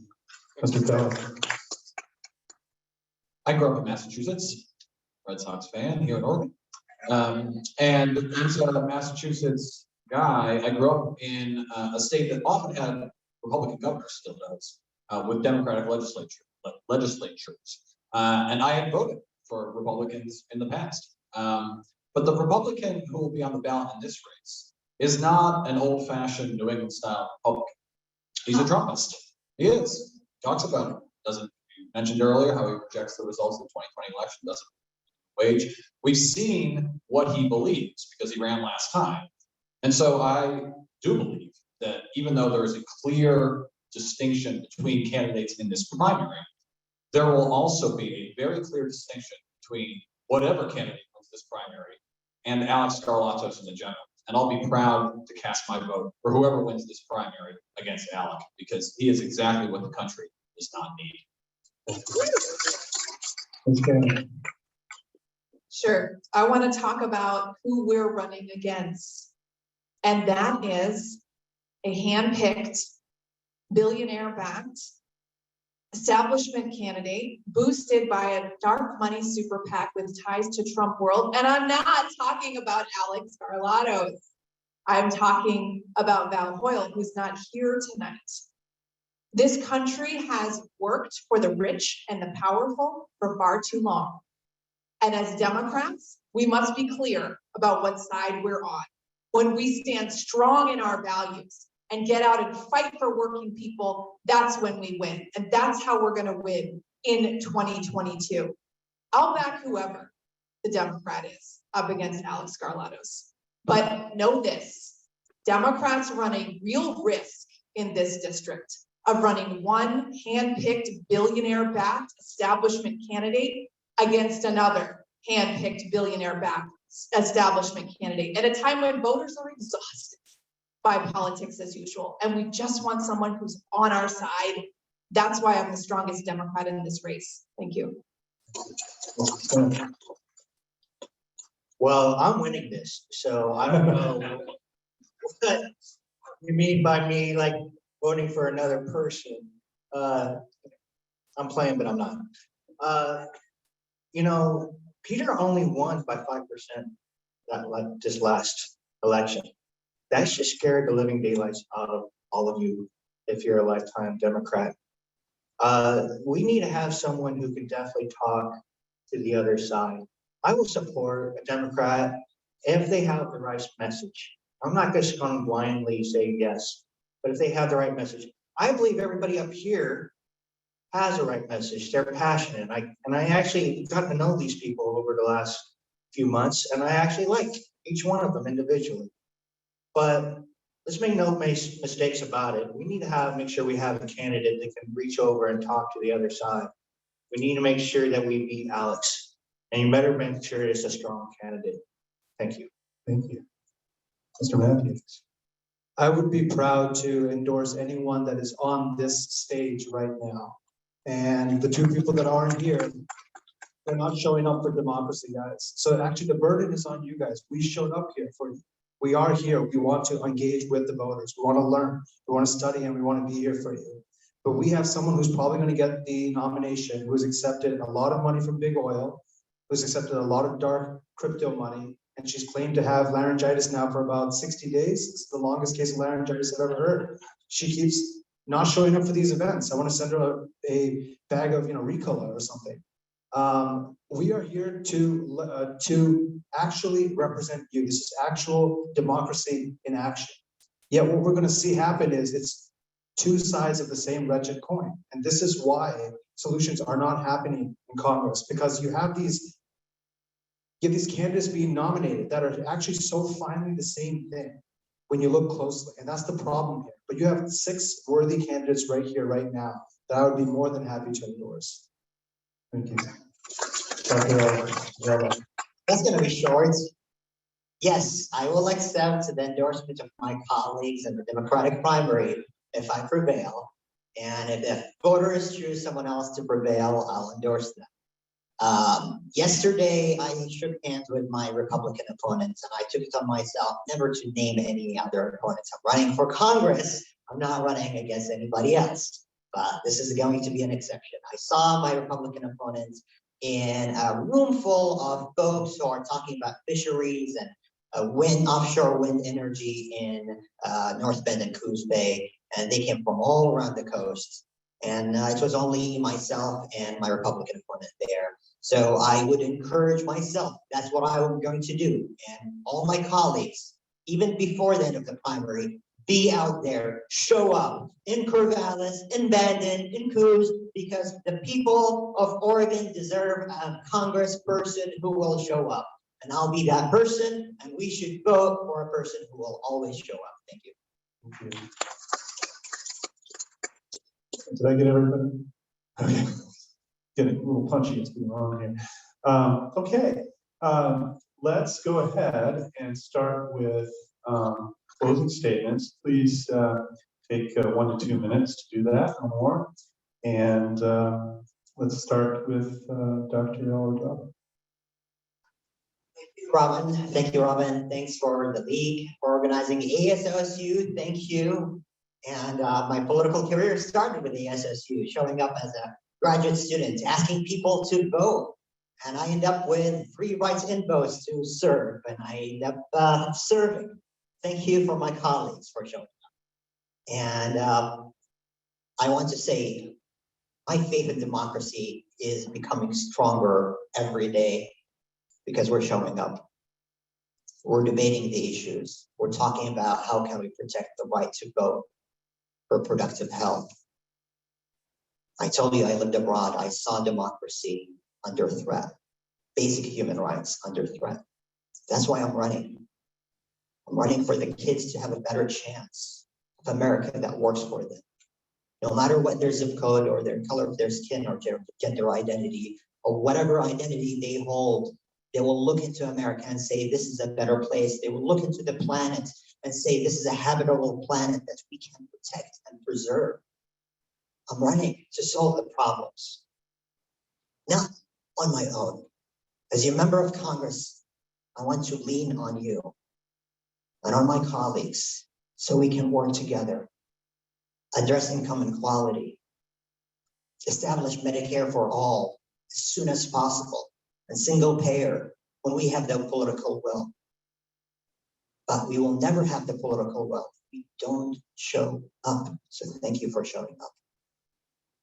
B: Mr. Bell.
F: I grew up in Massachusetts, Red Sox fan here in Oregon. And as a Massachusetts guy, I grew up in a state that often had Republican governors, still does, with Democratic legislatures. And I had voted for Republicans in the past. But the Republican who will be on the ballot in this race is not an old-fashioned New England style Republican. He's a Trumpist. He is. Talks about it. Doesn't, you mentioned earlier how he rejects the results of the 2020 election, doesn't wage. We've seen what he believes because he ran last time. And so I do believe that even though there is a clear distinction between candidates in this primary, there will also be a very clear distinction between whatever candidate wins this primary and Alex Skarlatos in the general. And I'll be proud to cast my vote for whoever wins this primary against Alec, because he is exactly what the country does not need.
B: Okay.
E: Sure. I want to talk about who we're running against. And that is a hand-picked, billionaire-backed establishment candidate boosted by a dark money super PAC with ties to Trump world. And I'm not talking about Alex Skarlatos. I'm talking about Val Hoyle, who's not here tonight. This country has worked for the rich and the powerful for far too long. And as Democrats, we must be clear about what side we're on. When we stand strong in our values and get out and fight for working people, that's when we win. And that's how we're gonna win in 2022. I'll back whoever the Democrat is up against Alex Skarlatos. But know this, Democrats run a real risk in this district of running one hand-picked billionaire-backed establishment candidate against another hand-picked billionaire-backed establishment candidate at a time when voters are exhausted by politics as usual. And we just want someone who's on our side. That's why I'm the strongest Democrat in this race. Thank you.
H: Well, I'm winning this, so I don't know what you mean by me like voting for another person. I'm playing, but I'm not. You know, Peter only won by 5% this last election. That just scared the living daylights out of all of you if you're a lifetime Democrat. We need to have someone who can definitely talk to the other side. I will support a Democrat if they have the right message. I'm not just going to blindly say yes, but if they have the right message. I believe everybody up here has a right message. They're passionate. And I actually got to know these people over the last few months, and I actually like each one of them individually. But let's make no mistakes about it. We need to make sure we have a candidate that can reach over and talk to the other side. We need to make sure that we beat Alex, and you better make sure it's a strong candidate. Thank you.
B: Thank you. Mr. Matthews.
D: I would be proud to endorse anyone that is on this stage right now. And the two people that aren't here, they're not showing up for democracy, guys. So actually the burden is on you guys. We showed up here for you. We are here. We want to engage with the voters. We want to learn. We want to study, and we want to be here for you. But we have someone who's probably going to get the nomination, who has accepted a lot of money from big oil, who's accepted a lot of dark crypto money, and she's claimed to have laryngitis now for about 60 days. It's the longest case of laryngitis I've ever heard. She keeps not showing up for these events. I want to send her a bag of, Ricola or something. We are here to actually represent you. This is actual democracy in action. Yet what we're going to see happen is it's two sides of the same wretched coin. And this is why solutions are not happening in Congress, because you have these candidates being nominated that are actually so finally the same thing when you look closely. And that's the problem here. But you have 6 worthy candidates right here, right now, that I would be more than happy to endorse.
B: Thank you.
C: That's gonna be short. Yes, I will accept the endorsement of my colleagues in the Democratic primary if I prevail. And if the voters choose someone else to prevail, I'll endorse them. Yesterday, I shook hands with my Republican opponents, and I took it on myself never to name any other opponents. I'm running for Congress. I'm not running against anybody else, but this is going to be an exception. I saw my Republican opponents in a room full of folks who are talking about fisheries and offshore wind energy in North Bend and Coos Bay, and they came from all around the coast. And it was only myself and my Republican opponent there. So I would encourage myself, that's what I'm going to do. And all my colleagues, even before the end of the primary, be out there, show up in Corvallis, in Bandon, in Coos, because the people of Oregon deserve a congressperson who will show up. And I'll be that person, and we should vote for a person who will always show up. Thank you.
B: Thank you. Did I get everybody? Okay. Getting a little punchy, it's been wrong here. Okay, let's go ahead and start with closing statements. Please take 1 to 2 minutes to do that or more. And let's start with Dr. Elder.
C: Robin, thank you, Robin. Thanks for the league for organizing ASOSU. Thank you. And my political career started with ASOSU, showing up as a graduate student, asking people to vote. And I end up with 3 write-in votes to serve, and I end up serving. Thank you for my colleagues for showing up. And I want to say, my faith in democracy is becoming stronger every day because we're showing up. We're debating the issues. We're talking about how can we protect the right to vote for productive health. I told you I lived abroad. I saw democracy under threat, basic human rights under threat. That's why I'm running. I'm running for the kids to have a better chance of America that works for them. No matter what their zip code or their color of their skin or gender identity or whatever identity they hold, they will look into America and say, this is a better place. They will look into the planet and say, this is a habitable planet that we can protect and preserve. I'm running to solve the problems, not on my own. As a member of Congress, I want to lean on you and on my colleagues so we can work together, address income inequality, establish Medicare for all as soon as possible, and single payer when we have the political will. But we will never have the political will if we don't show up. So thank you for showing up.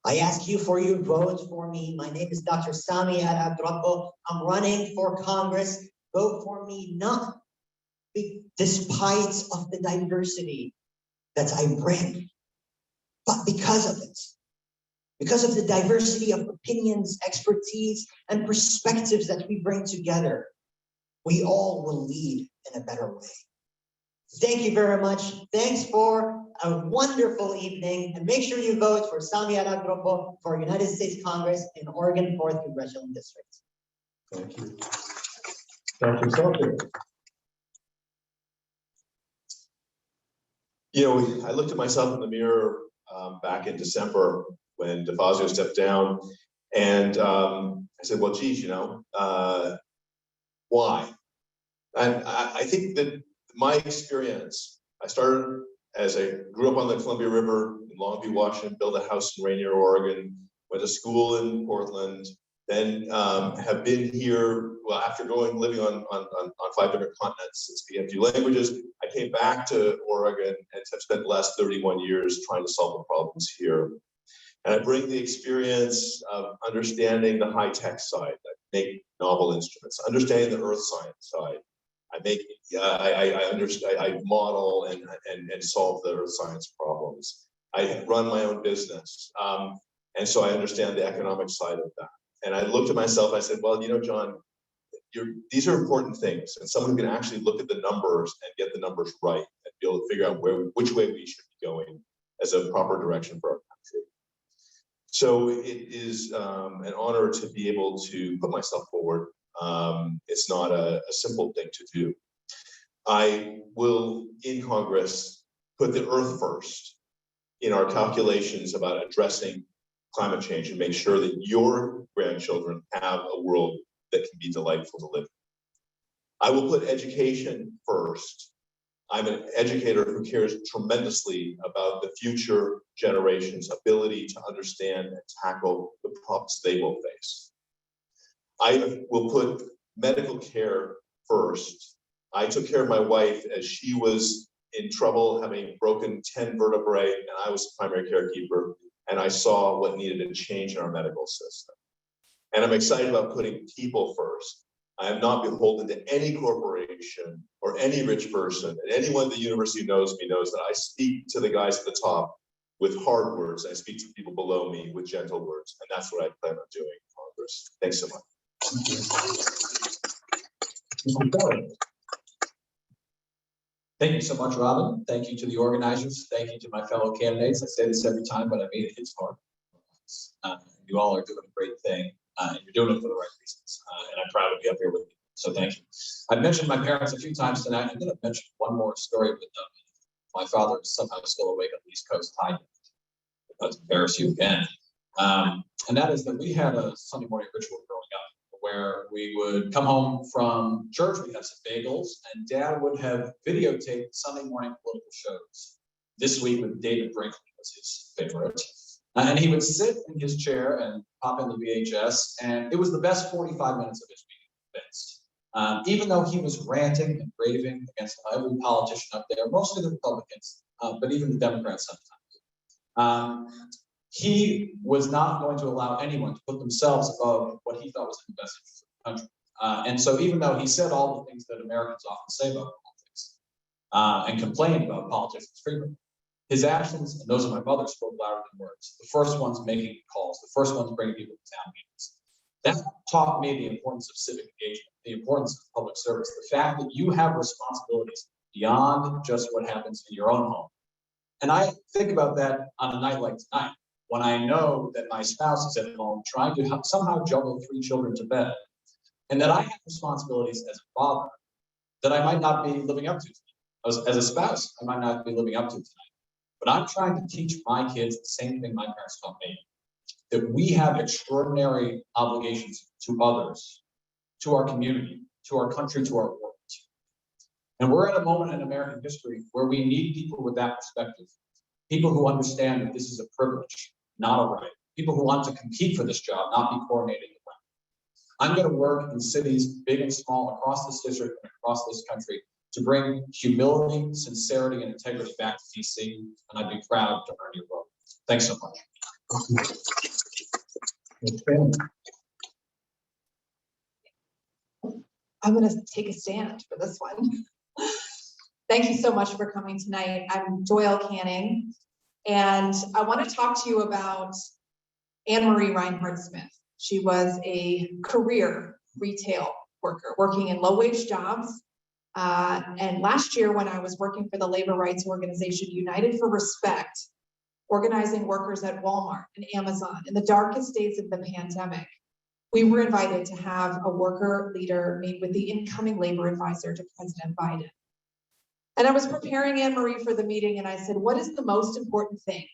C: I ask you for your vote for me. My name is Dr. Sami Al-Abdrabbo. I'm running for Congress. Vote for me, not despite of the diversity that I bring, but because of it. Because of the diversity of opinions, expertise, and perspectives that we bring together, we all will lead in a better way. Thank you very much. Thanks for a wonderful evening. And make sure you vote for Sami Al-Abdrabbo for United States Congress in Oregon 4th Congressional District.
B: Thank you. Dr. Salter.
G: You know, I looked at myself in the mirror back in December when DeFazio stepped down, and I said, well, geez, you know, why? And I think that my experience, I started as I grew up on the Columbia River in Longview, Washington, built a house in Rainier, Oregon, went to school in Portland, then have been here, well, after living on 5 different continents and speaking a few languages, I came back to Oregon and have spent the last 31 years trying to solve the problems here. And I bring the experience of understanding the high-tech side, I make novel instruments, understanding the earth science side. I understand, I model and solve the earth science problems. I run my own business. And so I understand the economic side of that. And I looked at myself, I said, well, you know, John, these are important things. And someone who can actually look at the numbers and get the numbers right and be able to figure out which way we should be going as a proper direction for our country. So it is an honor to be able to put myself forward. It's not a simple thing to do. I will, in Congress, put the earth first in our calculations about addressing climate change and make sure that your grandchildren have a world that can be delightful to live in. I will put education first. I'm an educator who cares tremendously about the future generations' ability to understand and tackle the problems they will face. I will put medical care first. I took care of my wife as she was in trouble, having broken 10 vertebrae, and I was a primary caregiver. and I saw what needed to change in our medical system. And I'm excited about putting people first. I am not beholden to any corporation or any rich person, and anyone at the university knows me knows that I speak to the guys at the top with hard words. I speak to people below me with gentle words, and that's what I plan on doing in Congress. Thanks so much.
F: Thank you so much, Robin. Thank you to the organizers. Thank you to my fellow candidates. I say this every time, but I mean, it's hard. You all are doing a great thing, and you're doing it for the right reasons. And I'm proud to be up here with you. So thank you. I've mentioned my parents a few times tonight. I'm going to mention one more story with them. My father is somehow still awake on the East Coast time. I'll embarrass you again. And that is that we had a Sunday morning ritual growing up where we would come home from church, we'd have some bagels, and Dad would have videotaped Sunday morning political shows. This Week with David Brinkley was his favorite. And he would sit in his chair and pop in the VHS, and it was the best 45 minutes of his week, convinced. Even though he was ranting and raving against every politician up there, mostly the Republicans, but even the Democrats sometimes. He was not going to allow anyone to put themselves above what he thought was in the best interest of the country. And so even though he said all the things that Americans often say about politics and complained about politicians frequently, his actions, and those of my mother, spoke louder than words. The first ones making calls, the first ones bringing people to town meetings. That taught me the importance of civic engagement, the importance of public service, the fact that you have responsibilities beyond just what happens in your own home. And I think about that on a night like tonight, when I know that my spouse is at home trying to somehow juggle 3 children to bed, and that I have responsibilities as a father that I might not be living up to tonight. As a spouse, I might not be living up to tonight. But I'm trying to teach my kids the same thing my parents taught me, that we have extraordinary obligations to others, to our community, to our country, to our world. And we're at a moment in American history where we need people with that perspective, people who understand that this is a privilege, not a right, people who want to compete for this job, not be coronated. I'm going to work in cities, big and small, across this district and across this country, to bring humility, sincerity, and integrity back to DC, and I'd be proud to earn your vote. Thanks so much.
E: I'm going to take a stand for this one. Thank you so much for coming tonight. I'm Doyle Canning, and I want to talk to you about Anne Marie Reinhardt Smith. She was a career retail worker working in low-wage jobs. And last year, when I was working for the labor rights organization United for Respect, organizing workers at Walmart and Amazon in the darkest days of the pandemic, we were invited to have a worker leader meet with the incoming labor advisor to President Biden. And I was preparing Anne Marie for the meeting, and I said, what is the most important thing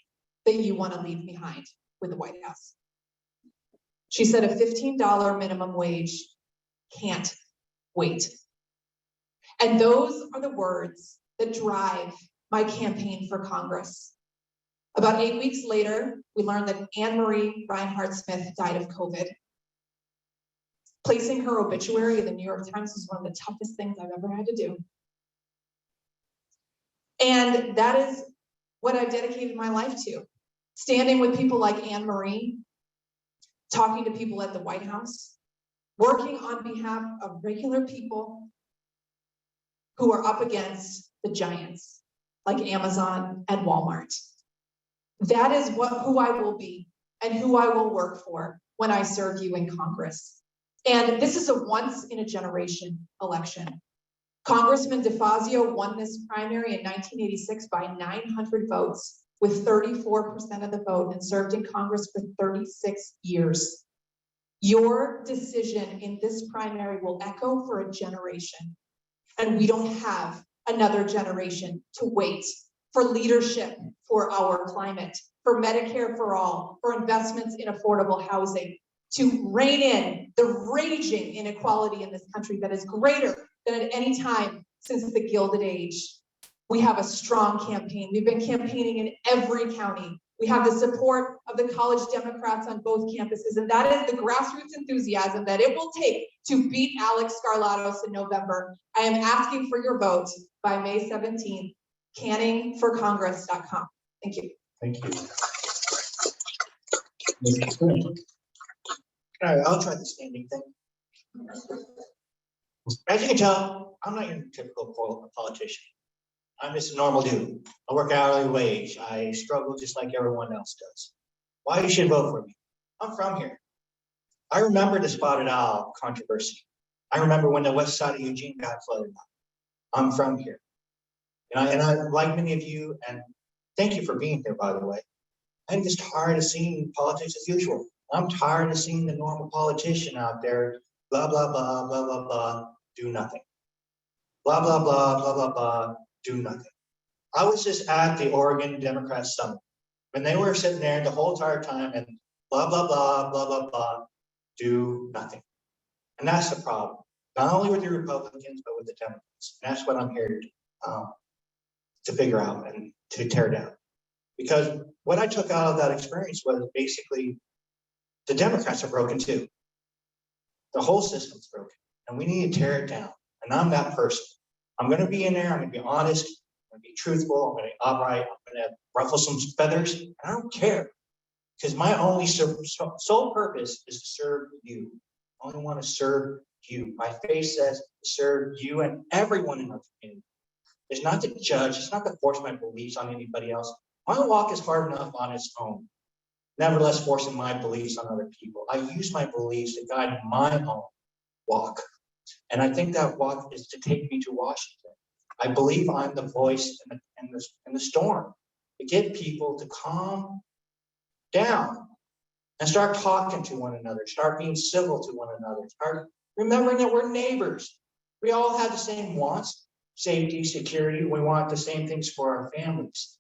E: that you want to leave behind with the White House? She said a $15 minimum wage can't wait. And those are the words that drive my campaign for Congress. About 8 weeks later, we learned that Anne Marie Reinhardt Smith died of COVID. Placing her obituary in the New York Times was one of the toughest things I've ever had to do. And that is what I've dedicated my life to. Standing with people like Anne Marie, talking to people at the White House, working on behalf of regular people who are up against the giants like Amazon and Walmart. That is who I will be and who I will work for when I serve you in Congress. And this is a once in a generation election. Congressman DeFazio won this primary in 1986 by 900 votes with 34% of the vote and served in Congress for 36 years. Your decision in this primary will echo for a generation. And we don't have another generation to wait for leadership for our climate, for Medicare for all, for investments in affordable housing, to rein in the raging inequality in this country that is greater than at any time since the Gilded Age. We have a strong campaign. We've been campaigning in every county. We have the support of the college Democrats on both campuses, and that is the grassroots enthusiasm that it will take to beat Alex Skarlatos in November. I am asking for your vote by May 17th, canningforcongress.com. Thank you.
B: Thank you. Mr. Smith.
H: All right, I'll try the standing thing. As you can tell, I'm not your typical politician. I'm just a normal dude. I work hourly wage. I struggle just like everyone else does. Why you should vote for me? I'm from here. I remember the spotted owl controversy. I remember when the west side of Eugene got flooded out. I'm from here. And I, like many of you, and thank you for being here, by the way. I'm just tired of seeing politics as usual. I'm tired of seeing the normal politician out there, blah, blah, blah, blah, blah, blah, do nothing. Blah, blah, blah, blah, blah, blah, do nothing. I was just at the Oregon Democrat Summit, and they were sitting there the whole entire time and blah, blah, blah, blah, blah, blah, do nothing. And that's the problem, not only with the Republicans, but with the Democrats. And that's what I'm here to figure out and to tear down. Because what I took out of that experience was basically the Democrats are broken too. The whole system's broken, and we need to tear it down. And I'm that person. I'm going to be in there. I'm going to be honest. I'm going to be truthful. I'm going to be upright. I'm going to ruffle some feathers. And I don't care, because my only sole purpose is to serve you. I only want to serve you. My faith says to serve you and everyone in our community. It's not to judge. It's not to force my beliefs on anybody else. My walk is hard enough on its own. Nevertheless, forcing my beliefs on other people. I use my beliefs to guide my own walk. And I think that walk is to take me to Washington. I believe I'm the voice in the storm to get people to calm down and start talking to one another, start being civil to one another, start remembering that we're neighbors. We all have the same wants, safety, security. We want the same things for our families.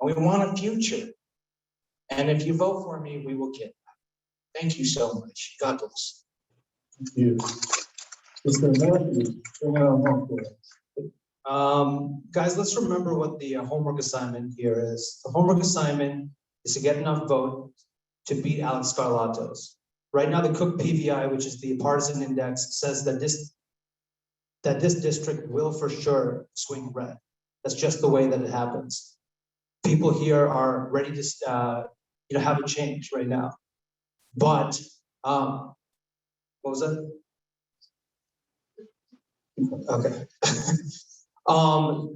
H: And we want a future. And if you vote for me, we will get that. Thank you so much. God bless.
B: Thank you. Mr. Matthews, bring it on home for us.
D: Guys, let's remember what the homework assignment here is. The homework assignment is to get enough vote to beat Alex Scarlato's. Right now, the Cook PVI, which is the partisan index, says that this district will for sure swing red. That's just the way that it happens. People here are ready to have a change right now. But what was that? Okay.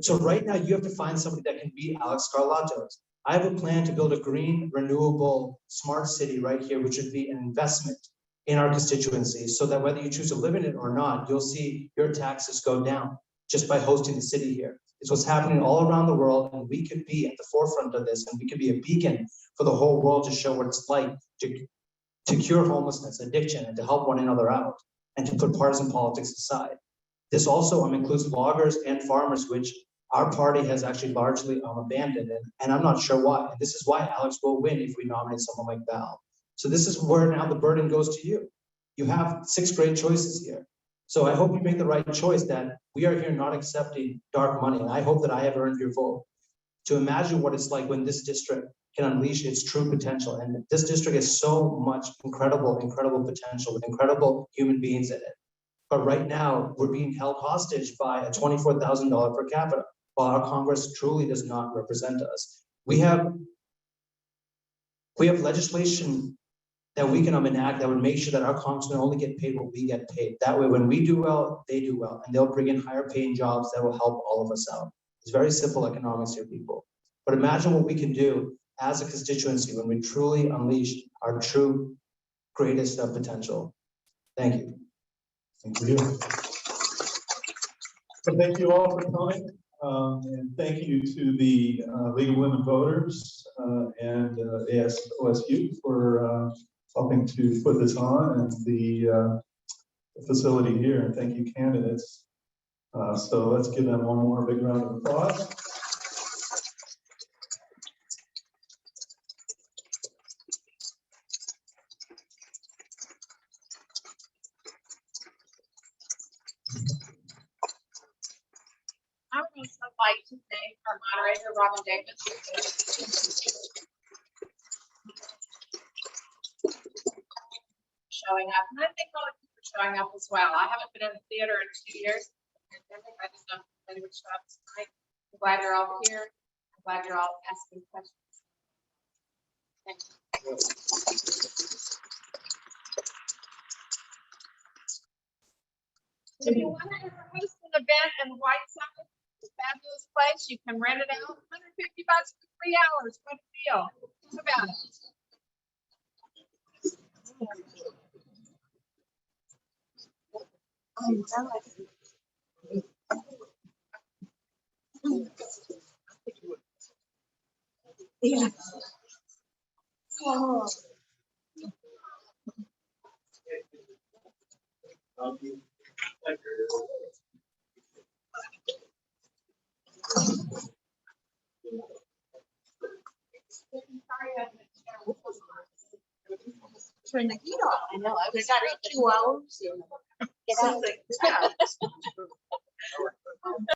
D: So right now you have to find somebody that can beat Alex Scarlato's. I have a plan to build a green, renewable, smart city right here, which would be an investment in our constituency, so that whether you choose to live in it or not, you'll see your taxes go down just by hosting the city here. It's what's happening all around the world, and we could be at the forefront of this, and we could be a beacon for the whole world to show what it's like to cure homelessness, addiction, and to help one another out, and to put partisan politics aside. This also includes loggers and farmers, which our party has actually largely abandoned, and I'm not sure why. And this is why Alex will win if we nominate someone like Val. So this is where now the burden goes to you. You have 6 great choices here. So I hope you make the right choice, that we are here not accepting dark money. And I hope that I have earned your vote. To imagine what it's like when this district can unleash its true potential. And this district has so much incredible potential with incredible human beings in it. But right now, we're being held hostage by a $24,000 per capita, while our Congress truly does not represent us. We have legislation that we can enact that would make sure that our congressmen only get paid what we get paid. That way, when we do well, they do well, and they'll bring in higher paying jobs that will help all of us out. It's very simple economics here, people. But imagine what we can do as a constituency when we truly unleash our true greatest potential. Thank you.
B: Thank you. So thank you all for coming. And thank you to the League of Women Voters and OSU for helping to put this on, and the facility here. And thank you, candidates. So let's give them one more big round of applause.
I: I would also like to thank our moderator, Robin Davis. Showing up, and I think all of you for showing up as well. I haven't been in the theater in 2 years. I just don't know if show up tonight. I'm glad you're all here. I'm glad you're all asking questions. Thank you. If you want to ever host an event in Whiteside, fabulous place, you can rent it out, $150 for 3 hours, what a deal. Think about it. Yeah. Oh. Turn the heat off. I know, I was got 2 hours. Get out.